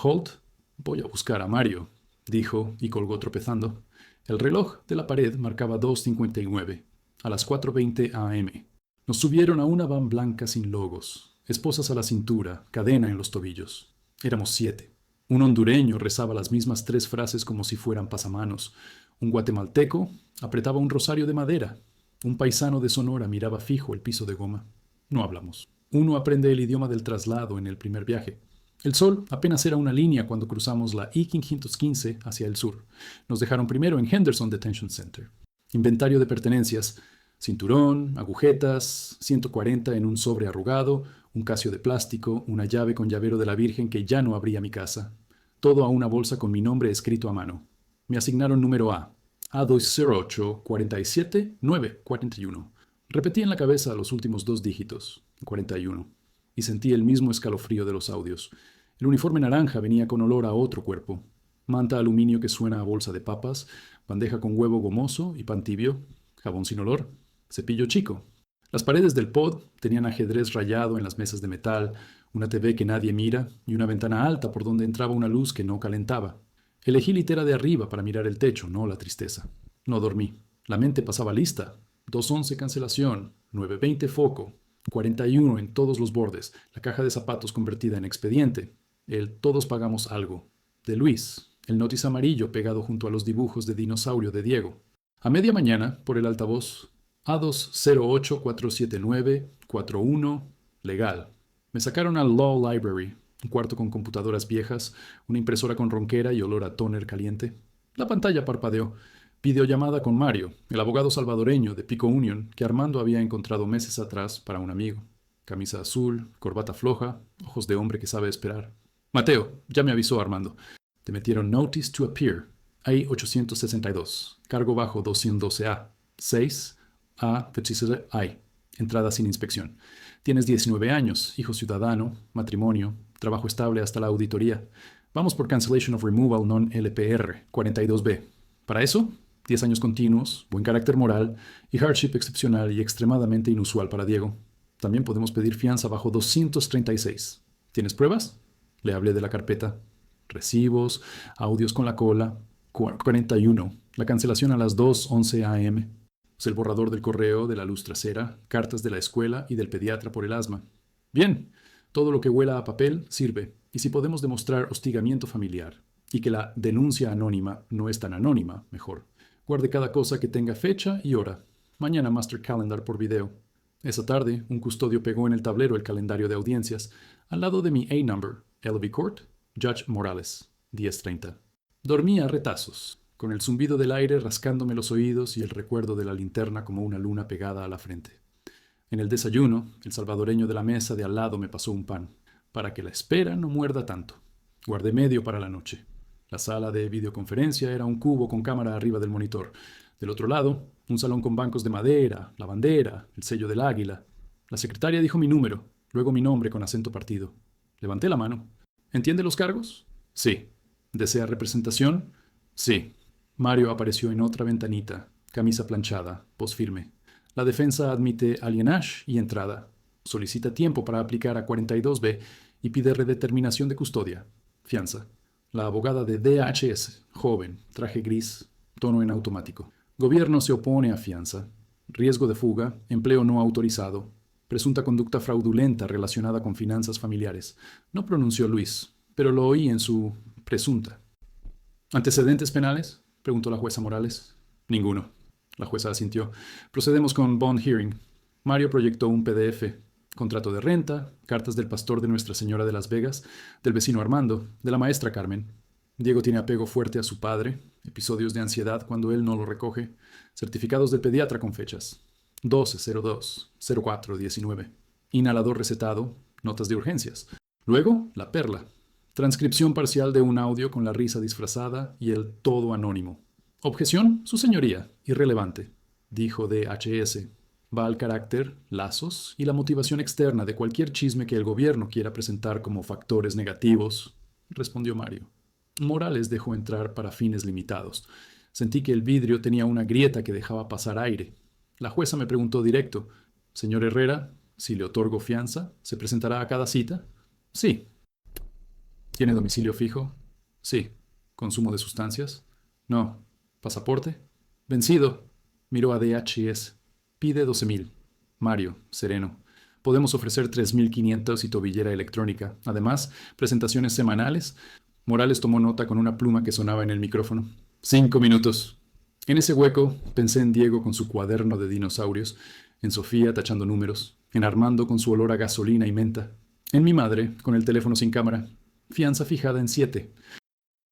Holt. Voy a buscar a Mario, dijo y colgó tropezando. El reloj de la pared marcaba 2:59, a las 4:20 a.m. Nos subieron a una van blanca sin logos, esposas a la cintura, cadena en los tobillos. Éramos 7. Un hondureño rezaba las mismas 3 frases como si fueran pasamanos. Un guatemalteco apretaba un rosario de madera. Un paisano de Sonora miraba fijo el piso de goma. No hablamos. Uno aprende el idioma del traslado en el primer viaje. El sol apenas era una línea cuando cruzamos la I-515 hacia el sur. Nos dejaron primero en Henderson Detention Center. Inventario de pertenencias: cinturón, agujetas, 140 en un sobre arrugado, un casio de plástico, una llave con llavero de la Virgen que ya no abría mi casa. Todo a una bolsa con mi nombre escrito a mano. Me asignaron número A. A208-47-941. Repetí en la cabeza los últimos 2 dígitos, 41, y sentí el mismo escalofrío de los audios. El uniforme naranja venía con olor a otro cuerpo. Manta aluminio que suena a bolsa de papas, bandeja con huevo gomoso y pan tibio, jabón sin olor, cepillo chico. Las paredes del pod tenían ajedrez rayado en las mesas de metal, una TV que nadie mira y una ventana alta por donde entraba una luz que no calentaba. Elegí litera de arriba para mirar el techo, no la tristeza. No dormí. La mente pasaba lista. 211 cancelación, 920 foco, 41 en todos los bordes, la caja de zapatos convertida en expediente, el todos pagamos algo, de Luis, el notice amarillo pegado junto a los dibujos de dinosaurio de Diego. A media mañana, por el altavoz, A20847941, legal. Me sacaron al Law Library, un cuarto con computadoras viejas, una impresora con ronquera y olor a tóner caliente. La pantalla parpadeó. Videollamada con Mario, el abogado salvadoreño de Pico Union que Armando había encontrado meses atrás para un amigo. Camisa azul, corbata floja, ojos de hombre que sabe esperar. Mateo, ya me avisó Armando. Te metieron Notice to Appear. Hay 862. Cargo bajo 212A. 6. A. I. Entrada sin inspección. Tienes 19 años, hijo ciudadano, matrimonio, trabajo estable hasta la auditoría. Vamos por Cancellation of Removal Non-LPR, 42B. Para eso, 10 años continuos, buen carácter moral y hardship excepcional y extremadamente inusual para Diego. También podemos pedir fianza bajo 236. ¿Tienes pruebas? Le hablé de la carpeta. Recibos, audios con la cola. 41. La cancelación a las 2:11 a.m. El borrador del correo, de la luz trasera, cartas de la escuela y del pediatra por el asma. Bien, todo lo que huela a papel sirve, y si podemos demostrar hostigamiento familiar, y que la denuncia anónima no es tan anónima, mejor. Guarde cada cosa que tenga fecha y hora. Mañana Master Calendar por video. Esa tarde, un custodio pegó en el tablero el calendario de audiencias, al lado de mi A-number, LB Court, Judge Morales, 10:30. Dormía a retazos, con el zumbido del aire rascándome los oídos y el recuerdo de la linterna como una luna pegada a la frente. En el desayuno, el salvadoreño de la mesa de al lado me pasó un pan, para que la espera no muerda tanto. Guardé medio para la noche. La sala de videoconferencia era un cubo con cámara arriba del monitor. Del otro lado, un salón con bancos de madera, la bandera, el sello del águila. La secretaria dijo mi número, luego mi nombre con acento partido. Levanté la mano. ¿Entiende los cargos? Sí. ¿Desea representación? Sí. Mario apareció en otra ventanita, camisa planchada, voz firme. La defensa admite alienage y entrada. Solicita tiempo para aplicar a 42B y pide redeterminación de custodia. Fianza. La abogada de DHS, joven, traje gris, tono en automático. Gobierno se opone a fianza. Riesgo de fuga, empleo no autorizado. Presunta conducta fraudulenta relacionada con finanzas familiares. No pronunció Luis, pero lo oí en su presunta. ¿Antecedentes penales?, preguntó la jueza Morales. Ninguno. La jueza asintió. Procedemos con bond hearing. Mario proyectó un PDF. Contrato de renta, cartas del pastor de Nuestra Señora de Las Vegas, del vecino Armando, de la maestra Carmen. Diego tiene apego fuerte a su padre, episodios de ansiedad cuando él no lo recoge, certificados del pediatra con fechas. 12/02/04/19. Inhalador recetado, notas de urgencias. Luego, la perla. Transcripción parcial de un audio con la risa disfrazada y el todo anónimo. Objeción, su señoría, irrelevante, dijo DHS. Va al carácter, lazos y la motivación externa de cualquier chisme que el gobierno quiera presentar como factores negativos, respondió Mario. Morales dejó entrar para fines limitados. Sentí que el vidrio tenía una grieta que dejaba pasar aire. La jueza me preguntó directo, «Señor Herrera, si le otorgo fianza, ¿se presentará a cada cita?» «Sí». «¿Tiene domicilio fijo?» «Sí». «¿Consumo de sustancias?» «No». «¿Pasaporte?» «Vencido». Miró a DHS. Pide 12,000. Mario, sereno. Podemos ofrecer 3,500 y tobillera electrónica. Además, presentaciones semanales. Morales tomó nota con una pluma que sonaba en el micrófono. 5 minutos. En ese hueco pensé en Diego con su cuaderno de dinosaurios, en Sofía tachando números, en Armando con su olor a gasolina y menta, en mi madre con el teléfono sin cámara. Fianza fijada en 7.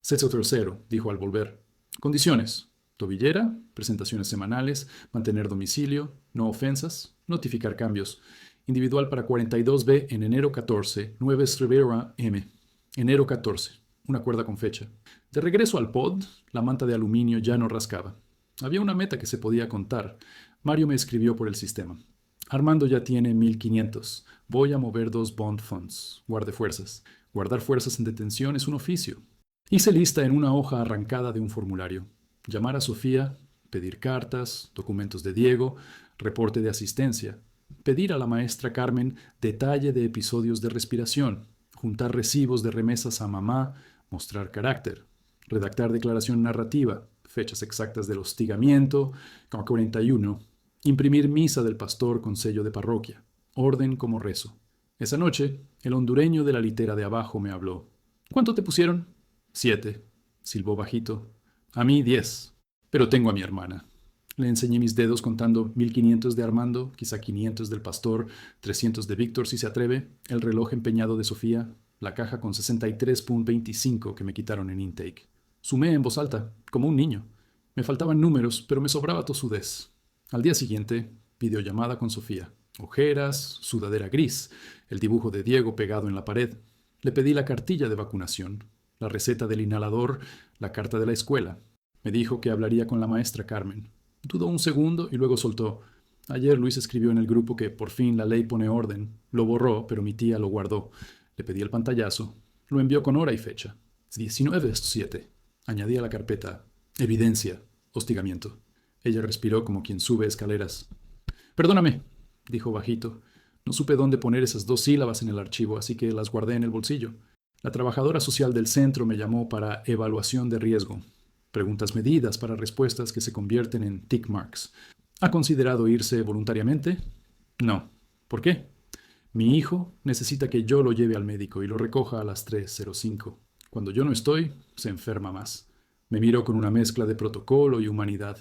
Sexo tercero, dijo al volver. Condiciones. Tobillera, presentaciones semanales, mantener domicilio, no ofensas, notificar cambios. Individual para 42B en enero 14, 9 Rivera M. Enero 14, una cuerda con fecha. De regreso al pod, la manta de aluminio ya no rascaba. Había una meta que se podía contar. Mario me escribió por el sistema. Armando ya tiene 1,500. Voy a mover 2 bond funds. Guarde fuerzas. Guardar fuerzas en detención es un oficio. Hice lista en una hoja arrancada de un formulario. Llamar a Sofía, pedir cartas, documentos de Diego, reporte de asistencia. pedir a la maestra Carmen detalle de episodios de respiración, juntar recibos de remesas a mamá, mostrar carácter, redactar declaración narrativa, fechas exactas del hostigamiento, como 41, imprimir misa del pastor con sello de parroquia, orden como rezo. Esa noche, el hondureño de la litera de abajo me habló. ¿Cuánto te pusieron? 7, silbó bajito. A mí 10, pero tengo a mi hermana. Le enseñé mis dedos contando 1500 de Armando, quizá 500 del pastor, 300 de Víctor si se atreve, el reloj empeñado de Sofía, la caja con 63.25 que me quitaron en intake. Sumé en voz alta, como un niño. Me faltaban números, pero me sobraba tosudez. Al día siguiente, videollamada con Sofía. Ojeras, sudadera gris, el dibujo de Diego pegado en la pared. Le pedí la cartilla de vacunación, la receta del inhalador, la carta de la escuela. Me dijo que hablaría con la maestra Carmen. Dudó un segundo y luego soltó. Ayer Luis escribió en el grupo que por fin la ley pone orden. Lo borró, pero mi tía lo guardó. Le pedí el pantallazo. Lo envió con hora y fecha. 19/7. Añadí a la carpeta. Evidencia. Hostigamiento. Ella respiró como quien sube escaleras. Perdóname, dijo bajito. No supe dónde poner esas 2 sílabas en el archivo, así que las guardé en el bolsillo. La trabajadora social del centro me llamó para evaluación de riesgo. Preguntas medidas para respuestas que se convierten en tick marks. ¿Ha considerado irse voluntariamente? No. ¿Por qué? Mi hijo necesita que yo lo lleve al médico y lo recoja a las 3:05. Cuando yo no estoy, se enferma más. Me miró con una mezcla de protocolo y humanidad.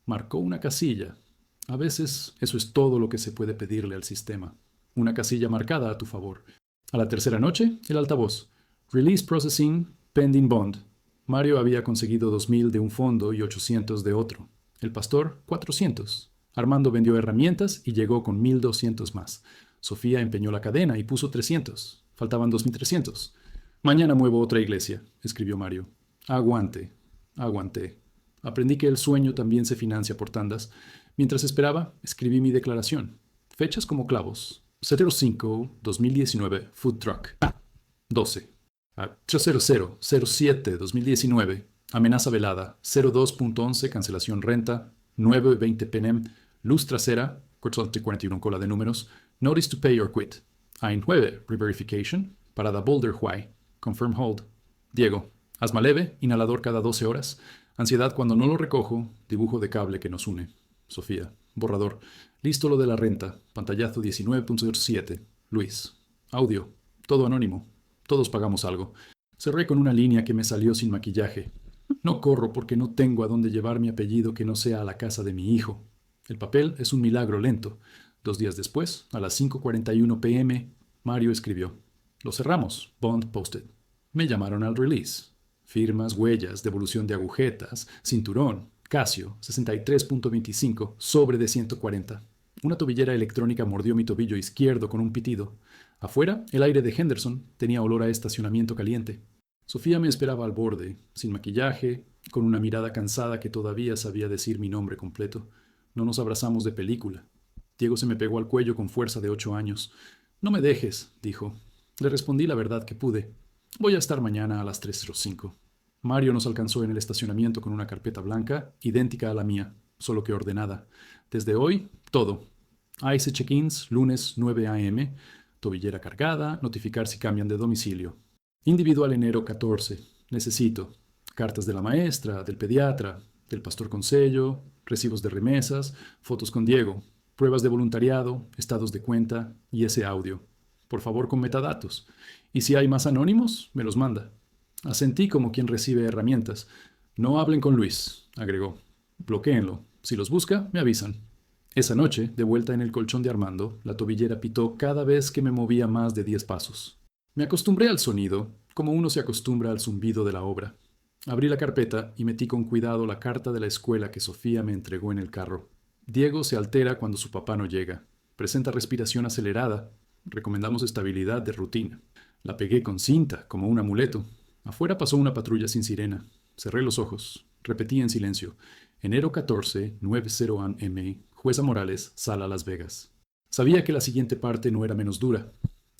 Marcó una casilla. A veces eso es todo lo que se puede pedirle al sistema. Una casilla marcada a tu favor. A la tercera noche, el altavoz. Release processing, pending bond. Mario había conseguido 2000 de un fondo y 800 de otro. El pastor, 400. Armando vendió herramientas y llegó con 1200 más. Sofía empeñó la cadena y puso 300. Faltaban 2300. Mañana muevo otra iglesia, escribió Mario. Aguante. Aguanté. Aprendí que el sueño también se financia por tandas. Mientras esperaba, escribí mi declaración. Fechas como clavos. 05-2019 Food Truck. 12. 300-07-2019, amenaza velada, 02.11, cancelación renta, 9:20 p.m., luz trasera, cortante 41 cola de números, notice to pay or quit, A9, re-verification, parada Boulder Huay, confirm hold, Diego, asma leve, inhalador cada 12 horas, ansiedad cuando no lo recojo, dibujo de cable que nos une, Sofía, borrador, listo lo de la renta, pantallazo 19.07, Luis, audio, todo anónimo. Todos pagamos algo. Cerré con una línea que me salió sin maquillaje. No corro porque no tengo a dónde llevar mi apellido que no sea a la casa de mi hijo. El papel es un milagro lento. 2 días después, a las 5:41 p.m., Mario escribió. Lo cerramos. Bond posted. Me llamaron al release. Firmas, huellas, devolución de agujetas, cinturón, Casio, 63.25, sobre de 140. Una tobillera electrónica mordió mi tobillo izquierdo con un pitido. Afuera, el aire de Henderson tenía olor a estacionamiento caliente. Sofía me esperaba al borde, sin maquillaje, con una mirada cansada que todavía sabía decir mi nombre completo. No nos abrazamos de película. Diego se me pegó al cuello con fuerza de 8 años. No me dejes, dijo. Le respondí la verdad que pude. Voy a estar mañana a las 3:05. Mario nos alcanzó en el estacionamiento con una carpeta blanca, idéntica a la mía, solo que ordenada. Desde hoy, todo. ICE check-ins, lunes 9 a.m., tobillera cargada, notificar si cambian de domicilio. Individual enero 14. Necesito cartas de la maestra, del pediatra, del pastor con sello, recibos de remesas, fotos con Diego, pruebas de voluntariado, estados de cuenta y ese audio. Por favor con metadatos. Y si hay más anónimos, me los manda. Asentí como quien recibe herramientas. No hablen con Luis, agregó. Bloquéenlo. Si los busca, me avisan. Esa noche, de vuelta en el colchón de Armando, la tobillera pitó cada vez que me movía más de 10 pasos. Me acostumbré al sonido, como uno se acostumbra al zumbido de la obra. Abrí la carpeta y metí con cuidado la carta de la escuela que Sofía me entregó en el carro. Diego se altera cuando su papá no llega. Presenta respiración acelerada. Recomendamos estabilidad de rutina. La pegué con cinta, como un amuleto. Afuera pasó una patrulla sin sirena. Cerré los ojos. Repetí en silencio. Enero 14, 90 AM, Jueza Morales, Sala Las Vegas. Sabía que la siguiente parte no era menos dura.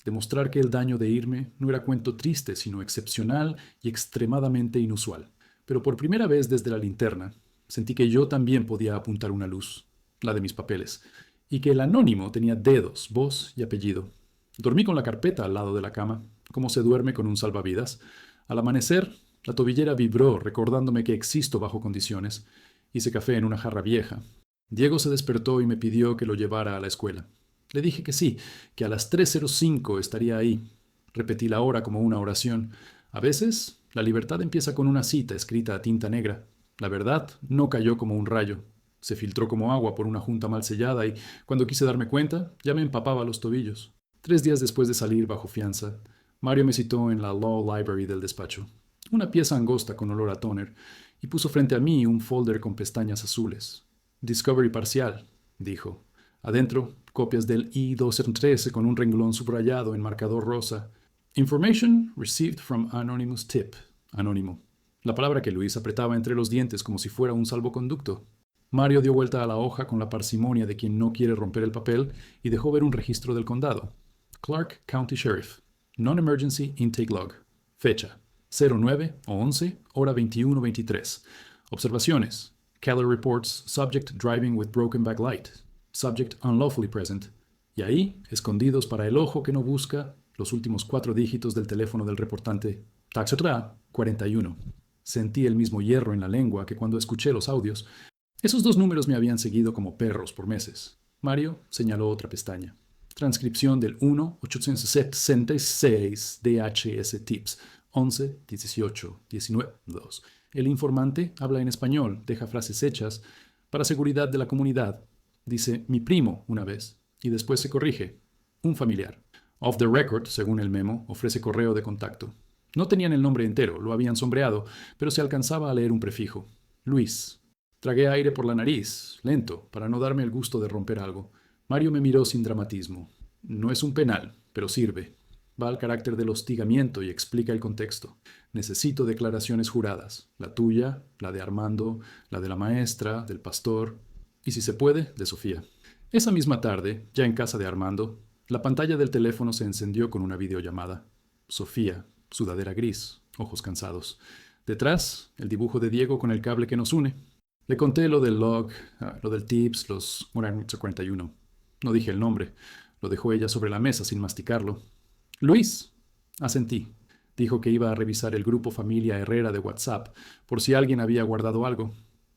Demostrar que el daño de irme no era cuento triste, sino excepcional y extremadamente inusual. Pero por primera vez desde la linterna, sentí que yo también podía apuntar una luz, la de mis papeles. y que el anónimo tenía dedos, voz y apellido. Dormí con la carpeta al lado de la cama, como se duerme con un salvavidas. Al amanecer, la tobillera vibró recordándome que existo bajo condiciones. Hice café en una jarra vieja. Diego se despertó y me pidió que lo llevara a la escuela. Le dije que sí, que a las 3:05 estaría ahí. Repetí la hora como una oración. A veces, la libertad empieza con una cita escrita a tinta negra. La verdad no cayó como un rayo. Se filtró como agua por una junta mal sellada y, cuando quise darme cuenta, ya me empapaba los tobillos. 3 días después de salir bajo fianza, Mario me citó en la Law Library del despacho, una pieza angosta con olor a tóner, y puso frente a mí un folder con pestañas azules. Discovery parcial, dijo. Adentro, copias del I-213 con un renglón subrayado en marcador rosa. Information received from anonymous tip. Anónimo. La palabra que Luis apretaba entre los dientes como si fuera un salvoconducto. Mario dio vuelta a la hoja con la parsimonia de quien no quiere romper el papel y dejó ver un registro del condado. Clark County Sheriff. Non-Emergency Intake Log. Fecha. 09 o 11, hora 21:23. Observaciones. Keller reports subject driving with broken backlight. Subject unlawfully present. Y ahí, escondidos para el ojo que no busca, los últimos 4 dígitos del teléfono del reportante. Taxatra 41. Sentí el mismo hierro en la lengua que cuando escuché los audios. Esos 2 números me habían seguido como perros por meses. Mario señaló otra pestaña. Transcripción del 1-866 DHS Tips 11, 18, 19, 2. El informante habla en español, deja frases hechas para seguridad de la comunidad. Dice mi primo una vez y después se corrige. Un familiar. Off the record, según el memo, ofrece correo de contacto. No tenían el nombre entero, lo habían sombreado, pero se alcanzaba a leer un prefijo. Luis. Tragué aire por la nariz, lento, para no darme el gusto de romper algo. Mario me miró sin dramatismo. No es un penal, pero sirve. Va al carácter del hostigamiento y explica el contexto. Necesito declaraciones juradas. La tuya, la de Armando, la de la maestra, del pastor y, si se puede, de Sofía. Esa misma tarde, ya en casa de Armando, la pantalla del teléfono se encendió con una videollamada. Sofía, sudadera gris, ojos cansados. Detrás, el dibujo de Diego con el cable que nos une. Le conté lo del log, lo del tips, los 41. No dije el nombre. Lo dejó ella sobre la mesa sin masticarlo. Luis, asentí. Dijo que iba a revisar el grupo Familia Herrera de WhatsApp por si alguien había guardado algo.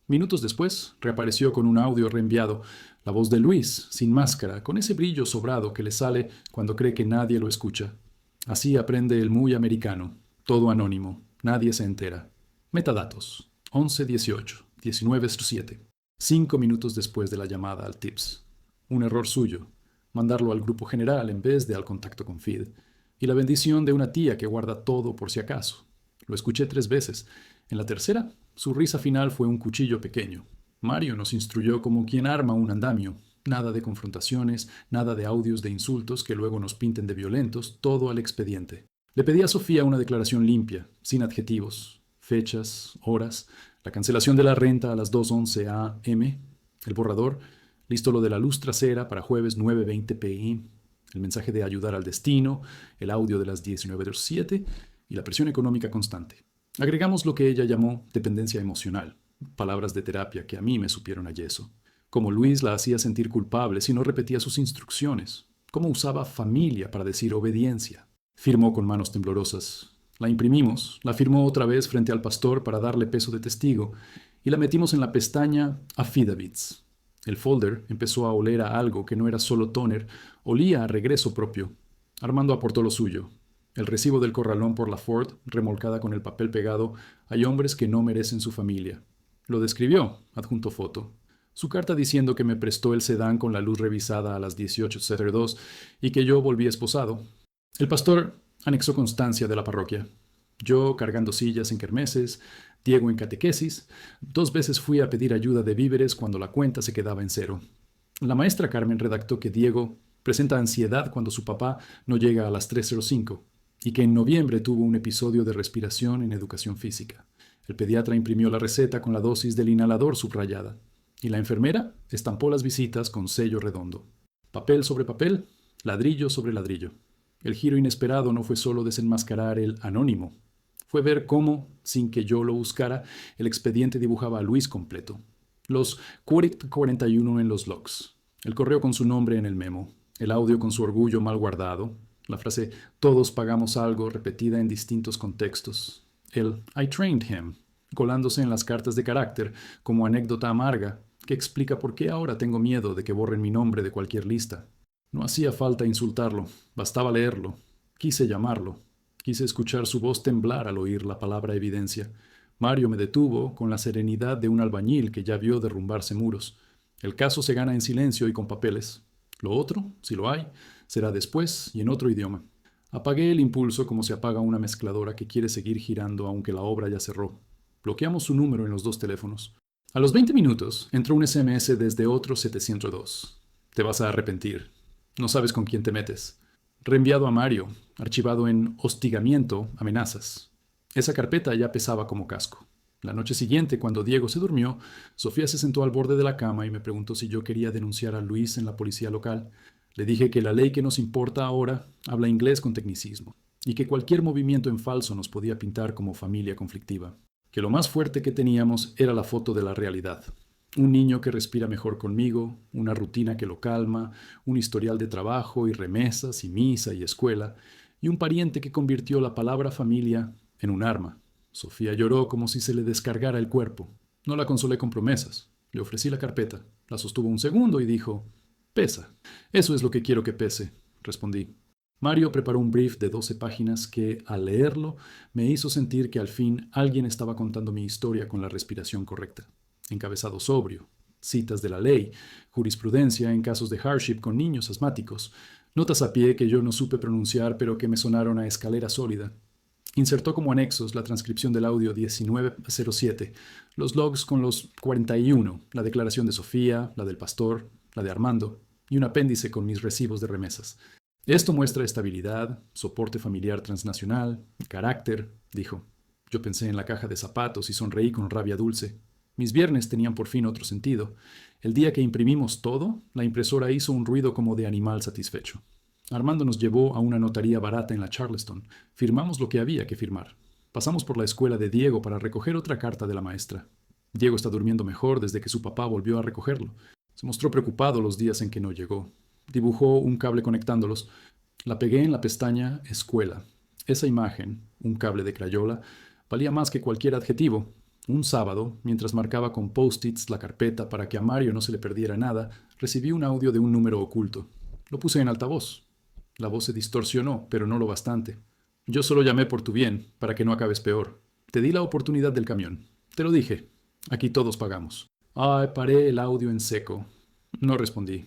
Minutos después, reapareció con un audio reenviado. La voz de Luis, sin máscara, con ese brillo sobrado que le sale cuando cree que nadie lo escucha. Así aprende el muy americano. Todo anónimo. Nadie se entera. Metadatos. 11:18. 19:07. 5 minutos después de la llamada al Tips. Un error suyo. Mandarlo al grupo general en vez de al contacto con Feed. Y la bendición de una tía que guarda todo por si acaso. Lo escuché 3 veces. En la tercera, su risa final fue un cuchillo pequeño. Mario nos instruyó como quien arma un andamio. Nada de confrontaciones, nada de audios de insultos que luego nos pinten de violentos, todo al expediente. Le pedí a Sofía una declaración limpia, sin adjetivos, fechas, horas, la cancelación de la renta a las 2:11 a.m., el borrador, listo lo de la luz trasera para jueves 9:20 p.m., el mensaje de ayudar al destino, el audio de las 19:07 y la presión económica constante. Agregamos lo que ella llamó dependencia emocional, palabras de terapia que a mí me supieron a yeso. Cómo Luis la hacía sentir culpable si no repetía sus instrucciones. Cómo usaba familia para decir obediencia. Firmó con manos temblorosas. La imprimimos, la firmó otra vez frente al pastor para darle peso de testigo y la metimos en la pestaña Affidavits. El folder empezó a oler a algo que no era solo tóner, olía a regreso propio. Armando aportó lo suyo. El recibo del corralón por la Ford, remolcada con el papel pegado, hay hombres que no merecen su familia. Lo describió, adjunto foto. Su carta diciendo que me prestó el sedán con la luz revisada a las 18:02 y que yo volví esposado. El pastor anexó constancia de la parroquia. Yo cargando sillas en kermeses, Diego en catequesis. 2 veces fui a pedir ayuda de víveres cuando la cuenta se quedaba en 0. La maestra Carmen redactó que Diego presenta ansiedad cuando su papá no llega a las 3:05 y que en noviembre tuvo un episodio de respiración en educación física. El pediatra imprimió la receta con la dosis del inhalador subrayada y la enfermera estampó las visitas con sello redondo. Papel sobre papel, ladrillo sobre ladrillo. El giro inesperado no fue solo desenmascarar el anónimo. Fue ver cómo, sin que yo lo buscara, el expediente dibujaba a Luis completo. Los 41 en los logs. El correo con su nombre en el memo, el audio con su orgullo mal guardado, la frase "todos pagamos algo" repetida en distintos contextos, el "I trained him" colándose en las cartas de carácter como anécdota amarga que explica por qué ahora tengo miedo de que borren mi nombre de cualquier lista. No hacía falta insultarlo, bastaba leerlo. Quise llamarlo. Quise escuchar su voz temblar al oír la palabra evidencia. Mario me detuvo con la serenidad de un albañil que ya vio derrumbarse muros. El caso se gana en silencio y con papeles. Lo otro, si lo hay, será después y en otro idioma. Apagué el impulso como se apaga una mezcladora que quiere seguir girando aunque la obra ya cerró. Bloqueamos su número en los dos teléfonos. A los 20 minutos entró un SMS desde otro 702. Te vas a arrepentir. No sabes con quién te metes. Reenviado a Mario, archivado en hostigamiento, amenazas. Esa carpeta ya pesaba como casco. La noche siguiente, cuando Diego se durmió, Sofía se sentó al borde de la cama y me preguntó si yo quería denunciar a Luis en la policía local. Le dije que la ley que nos importa ahora habla inglés con tecnicismo y que cualquier movimiento en falso nos podía pintar como familia conflictiva. Que lo más fuerte que teníamos era la foto de la realidad. Un niño que respira mejor conmigo, una rutina que lo calma, un historial de trabajo y remesas y misa y escuela, y un pariente que convirtió la palabra familia en un arma. Sofía lloró como si se le descargara el cuerpo. No la consolé con promesas. Le ofrecí la carpeta. La sostuvo un segundo y dijo: «Pesa. Eso es lo que quiero que pese», respondí. Mario preparó un brief de 12 páginas que, al leerlo, me hizo sentir que al fin alguien estaba contando mi historia con la respiración correcta. Encabezado sobrio, citas de la ley, jurisprudencia en casos de hardship con niños asmáticos, notas a pie que yo no supe pronunciar pero que me sonaron a escalera sólida. Insertó como anexos la transcripción del audio 1907, los logs con los 41, la declaración de Sofía, la del pastor, la de Armando, y un apéndice con mis recibos de remesas. Esto muestra estabilidad, soporte familiar transnacional, carácter, dijo. Yo pensé en la caja de zapatos y sonreí con rabia dulce. Mis viernes tenían por fin otro sentido. El día que imprimimos todo, la impresora hizo un ruido como de animal satisfecho. Armando nos llevó a una notaría barata en la Charleston. Firmamos lo que había que firmar. Pasamos por la escuela de Diego para recoger otra carta de la maestra. Diego está durmiendo mejor desde que su papá volvió a recogerlo. Se mostró preocupado los días en que no llegó. Dibujó un cable conectándolos. La pegué en la pestaña Escuela. Esa imagen, un cable de crayola, valía más que cualquier adjetivo. Un sábado, mientras marcaba con post-its la carpeta para que a Mario no se le perdiera nada, recibí un audio de un número oculto. Lo puse en altavoz. La voz se distorsionó, pero no lo bastante. Yo solo llamé por tu bien, para que no acabes peor. Te di la oportunidad del camión. Te lo dije. Aquí todos pagamos. Paré el audio en seco. No respondí.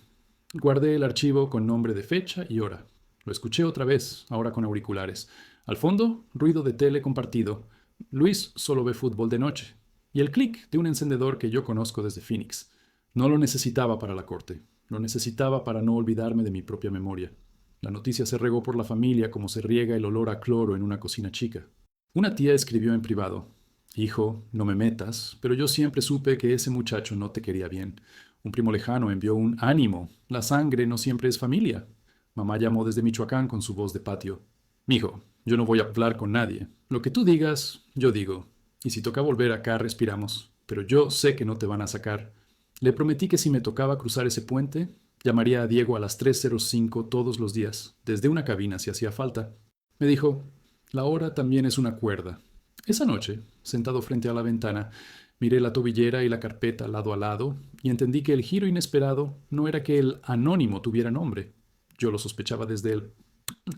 Guardé el archivo con nombre de fecha y hora. Lo escuché otra vez, ahora con auriculares. Al fondo, ruido de tele compartido. Luis solo ve fútbol de noche. Y el clic de un encendedor que yo conozco desde Phoenix. No lo necesitaba para la corte. Lo necesitaba para no olvidarme de mi propia memoria. La noticia se regó por la familia como se riega el olor a cloro en una cocina chica. Una tía escribió en privado: «Hijo, no me metas, pero yo siempre supe que ese muchacho no te quería bien». Un primo lejano envió un «ánimo, la sangre no siempre es familia». Mamá llamó desde Michoacán con su voz de patio: «Mijo, yo no voy a hablar con nadie. Lo que tú digas, yo digo. Y si toca volver acá, respiramos. Pero yo sé que no te van a sacar». Le prometí que si me tocaba cruzar ese puente, llamaría a Diego a las 3:05 todos los días, desde una cabina si hacía falta. Me dijo: «La hora también es una cuerda». Esa noche, sentado frente a la ventana, miré la tobillera y la carpeta lado a lado y entendí que el giro inesperado no era que el anónimo tuviera nombre. Yo lo sospechaba desde el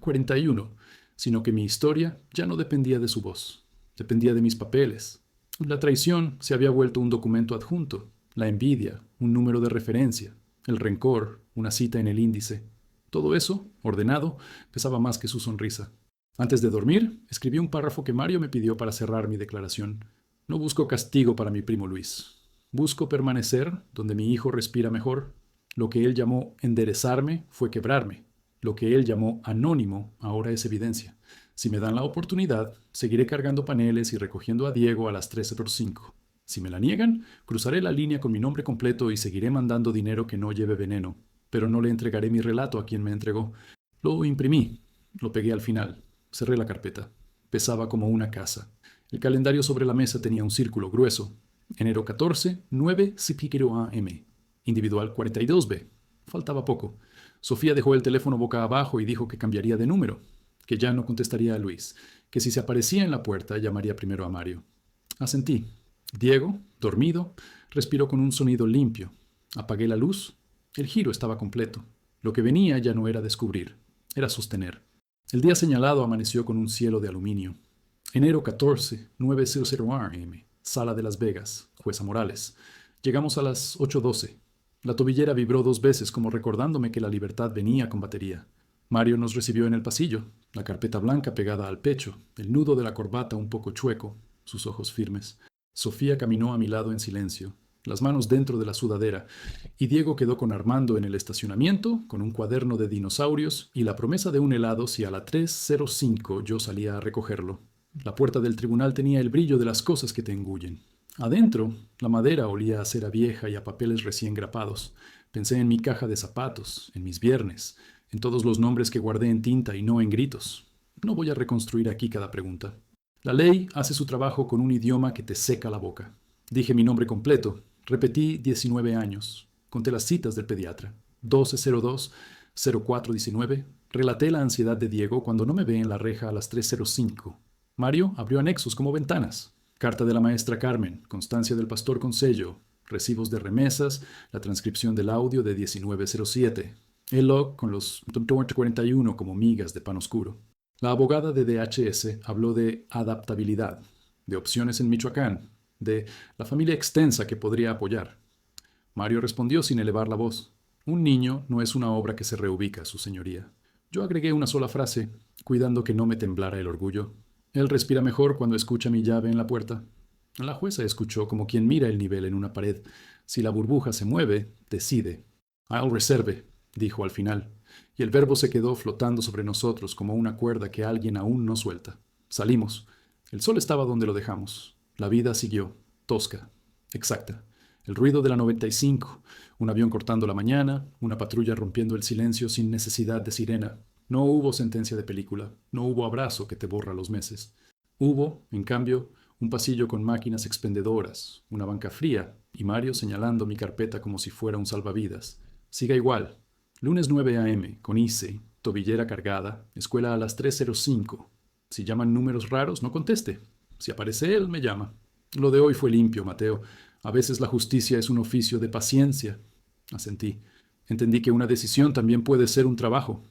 41, sino que mi historia ya no dependía de su voz, dependía de mis papeles. La traición se había vuelto un documento adjunto, la envidia, un número de referencia, el rencor, una cita en el índice. Todo eso, ordenado, pesaba más que su sonrisa. Antes de dormir, escribí un párrafo que Mario me pidió para cerrar mi declaración. No busco castigo para mi primo Luis. Busco permanecer donde mi hijo respira mejor. Lo que él llamó enderezarme fue quebrarme. Lo que él llamó anónimo ahora es evidencia. Si me dan la oportunidad, seguiré cargando paneles y recogiendo a Diego a las 13:05. Si me la niegan, cruzaré la línea con mi nombre completo y seguiré mandando dinero que no lleve veneno. Pero no le entregaré mi relato a quien me entregó. Lo imprimí. Lo pegué al final. Cerré la carpeta. Pesaba como una casa. El calendario sobre la mesa tenía un círculo grueso. Enero 14, 9 CP0AM. Individual 42B. Faltaba poco. Sofía dejó el teléfono boca abajo y dijo que cambiaría de número, que ya no contestaría a Luis, que si se aparecía en la puerta llamaría primero a Mario. Asentí. Diego, dormido, respiró con un sonido limpio. Apagué la luz. El giro estaba completo. Lo que venía ya no era descubrir, era sostener. El día señalado amaneció con un cielo de aluminio. Enero 14, 900 AM, Sala de Las Vegas, Jueza Morales. Llegamos a las 8:12. La tobillera vibró 2 veces como recordándome que la libertad venía con batería. Mario nos recibió en el pasillo, la carpeta blanca pegada al pecho, el nudo de la corbata un poco chueco, sus ojos firmes. Sofía caminó a mi lado en silencio, las manos dentro de la sudadera, y Diego quedó con Armando en el estacionamiento, con un cuaderno de dinosaurios y la promesa de un helado si a la 3:05 yo salía a recogerlo. La puerta del tribunal tenía el brillo de las cosas que te engullen. Adentro, la madera olía a cera vieja y a papeles recién grapados. Pensé en mi caja de zapatos, en mis viernes, en todos los nombres que guardé en tinta y no en gritos. No voy a reconstruir aquí cada pregunta. La ley hace su trabajo con un idioma que te seca la boca. Dije mi nombre completo. Repetí 19 años. Conté las citas del pediatra. 1202, 0419. Relaté la ansiedad de Diego cuando no me ve en la reja a las 3:05. Mario abrió anexos como ventanas. Carta de la maestra Carmen, constancia del pastor con sello, recibos de remesas, la transcripción del audio de 1907, el log con los 41 como migas de pan oscuro. La abogada de DHS habló de adaptabilidad, de opciones en Michoacán, de la familia extensa que podría apoyar. Mario respondió sin elevar la voz. Un niño no es una obra que se reubica, su señoría. Yo agregué una sola frase, cuidando que no me temblara el orgullo. Él respira mejor cuando escucha mi llave en la puerta. La jueza escuchó como quien mira el nivel en una pared. Si la burbuja se mueve, decide. I'll reserve, dijo al final, y el verbo se quedó flotando sobre nosotros como una cuerda que alguien aún no suelta. Salimos. El sol estaba donde lo dejamos. La vida siguió, tosca, exacta. El ruido de la 95, un avión cortando la mañana, una patrulla rompiendo el silencio sin necesidad de sirena. No hubo sentencia de película, no hubo abrazo que te borra los meses. Hubo, en cambio, un pasillo con máquinas expendedoras, una banca fría, y Mario señalando mi carpeta como si fuera un salvavidas. Siga igual. Lunes 9 a.m., con ICE, tobillera cargada, escuela a las 3:05. Si llaman números raros, no conteste. Si aparece él, me llama. Lo de hoy fue limpio, Mateo. A veces la justicia es un oficio de paciencia. Asentí. Entendí que una decisión también puede ser un trabajo.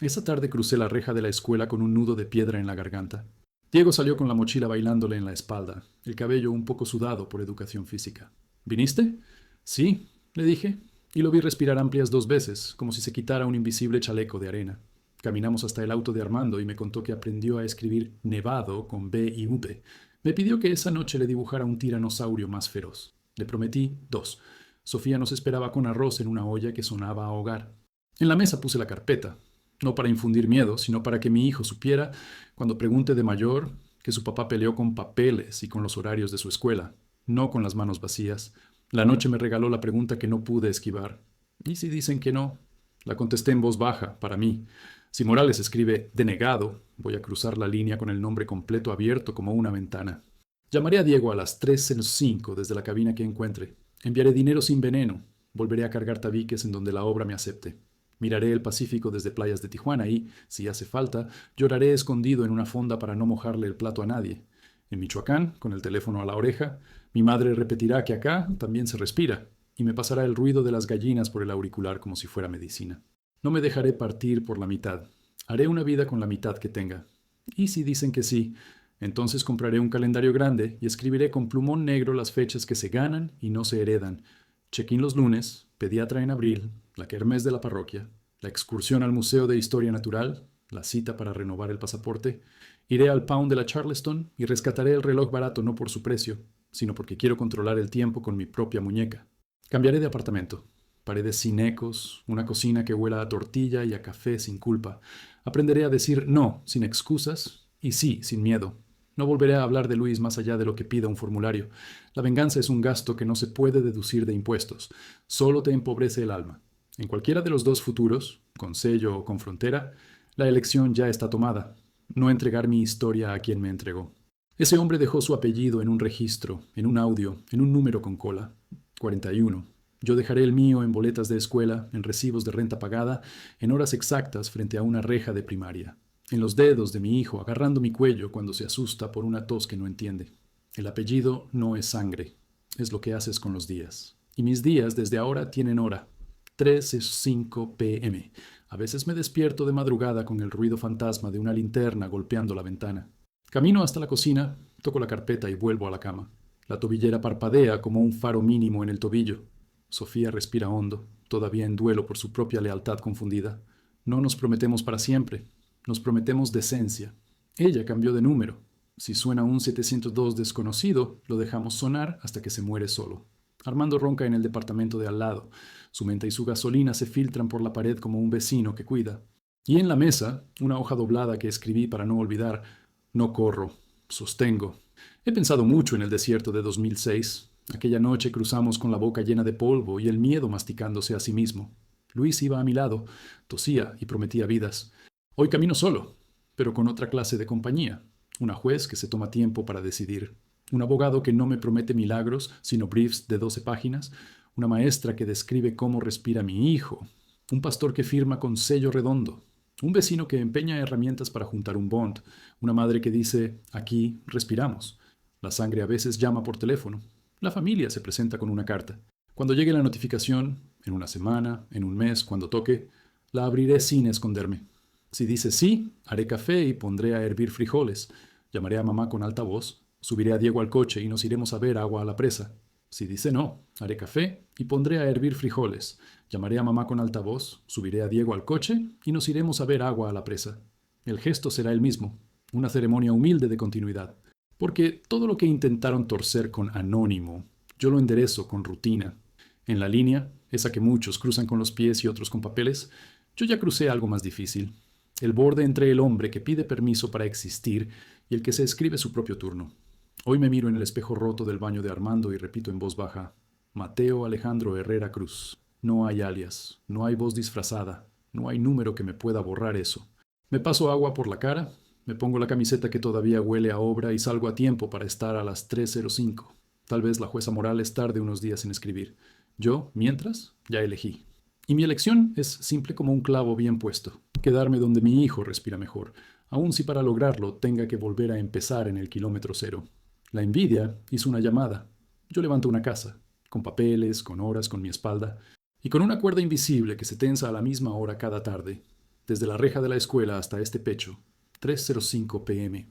Esa tarde crucé la reja de la escuela con un nudo de piedra en la garganta. Diego salió con la mochila bailándole en la espalda, el cabello un poco sudado por educación física. ¿Viniste? Sí, le dije, y lo vi respirar amplias 2 veces, como si se quitara un invisible chaleco de arena. Caminamos hasta el auto de Armando y me contó que aprendió a escribir nevado con B y V. Me pidió que esa noche le dibujara un tiranosaurio más feroz. Le prometí 2. Sofía nos esperaba con arroz en una olla que sonaba a hogar. En la mesa puse la carpeta. No para infundir miedo, sino para que mi hijo supiera, cuando pregunte de mayor, que su papá peleó con papeles y con los horarios de su escuela, no con las manos vacías. La noche me regaló la pregunta que no pude esquivar. ¿Y si dicen que no? La contesté en voz baja, para mí. Si Morales escribe denegado, voy a cruzar la línea con el nombre completo abierto como una ventana. Llamaré a Diego a las 3:05 desde la cabina que encuentre. Enviaré dinero sin veneno. Volveré a cargar tabiques en donde la obra me acepte. Miraré el Pacífico desde playas de Tijuana y, si hace falta, lloraré escondido en una fonda para no mojarle el plato a nadie. En Michoacán, con el teléfono a la oreja, mi madre repetirá que acá también se respira, y me pasará el ruido de las gallinas por el auricular como si fuera medicina. No me dejaré partir por la mitad. Haré una vida con la mitad que tenga. Y si dicen que sí, entonces compraré un calendario grande y escribiré con plumón negro las fechas que se ganan y no se heredan. Check-in los lunes, pediatra en abril, la kermés de la parroquia, la excursión al Museo de Historia Natural, la cita para renovar el pasaporte. Iré al Pound de la Charleston y rescataré el reloj barato no por su precio, sino porque quiero controlar el tiempo con mi propia muñeca. Cambiaré de apartamento. Paredes sin ecos, una cocina que huela a tortilla y a café sin culpa. Aprenderé a decir no sin excusas y sí sin miedo. No volveré a hablar de Luis más allá de lo que pida un formulario. La venganza es un gasto que no se puede deducir de impuestos. Solo te empobrece el alma. En cualquiera de los dos futuros, con sello o con frontera, la elección ya está tomada. No entregar mi historia a quien me entregó. Ese hombre dejó su apellido en un registro, en un audio, en un número con cola. 41. Yo dejaré el mío en boletas de escuela, en recibos de renta pagada, en horas exactas frente a una reja de primaria, en los dedos de mi hijo agarrando mi cuello cuando se asusta por una tos que no entiende. El apellido no es sangre, es lo que haces con los días. Y mis días desde ahora tienen hora. 3:05 p.m. A veces me despierto de madrugada con el ruido fantasma de una linterna golpeando la ventana. Camino hasta la cocina, toco la carpeta y vuelvo a la cama. La tobillera parpadea como un faro mínimo en el tobillo. Sofía respira hondo, todavía en duelo por su propia lealtad confundida. No nos prometemos para siempre, nos prometemos decencia. Ella cambió de número. Si suena un 702 desconocido, lo dejamos sonar hasta que se muere solo. Armando ronca en el departamento de al lado. Su menta y su gasolina se filtran por la pared como un vecino que cuida. Y en la mesa, una hoja doblada que escribí para no olvidar. No corro, sostengo. He pensado mucho en el desierto de 2006. Aquella noche cruzamos con la boca llena de polvo y el miedo masticándose a sí mismo. Luis iba a mi lado, tosía y prometía vidas. Hoy camino solo, pero con otra clase de compañía. Una juez que se toma tiempo para decidir. Un abogado que no me promete milagros, sino briefs de 12 páginas. Una maestra que describe cómo respira mi hijo. Un pastor que firma con sello redondo. Un vecino que empeña herramientas para juntar un bond. Una madre que dice, aquí respiramos. La sangre a veces llama por teléfono. La familia se presenta con una carta. Cuando llegue la notificación, en una semana, en un mes, cuando toque, la abriré sin esconderme. Si dice sí, haré café y pondré a hervir frijoles. Llamaré a mamá con alta voz. Subiré a Diego al coche y nos iremos a ver agua a la presa. Si dice no, haré café y pondré a hervir frijoles. Llamaré a mamá con alta voz, subiré a Diego al coche y nos iremos a ver agua a la presa. El gesto será el mismo, una ceremonia humilde de continuidad. Porque todo lo que intentaron torcer con anónimo, yo lo enderezo con rutina. En la línea, esa que muchos cruzan con los pies y otros con papeles, yo ya crucé algo más difícil. El borde entre el hombre que pide permiso para existir y el que se escribe su propio turno. Hoy me miro en el espejo roto del baño de Armando y repito en voz baja, Mateo Alejandro Herrera Cruz. No hay alias, no hay voz disfrazada, no hay número que me pueda borrar eso. Me paso agua por la cara, me pongo la camiseta que todavía huele a obra y salgo a tiempo para estar a las 3:05. Tal vez la jueza Morales tarde unos días en escribir. Yo, mientras, ya elegí. Y mi elección es simple como un clavo bien puesto. Quedarme donde mi hijo respira mejor, aun si para lograrlo tenga que volver a empezar en el kilómetro cero. La envidia hizo una llamada. Yo levanto una casa, con papeles, con horas, con mi espalda, y con una cuerda invisible que se tensa a la misma hora cada tarde, desde la reja de la escuela hasta este pecho, 3:05 p.m.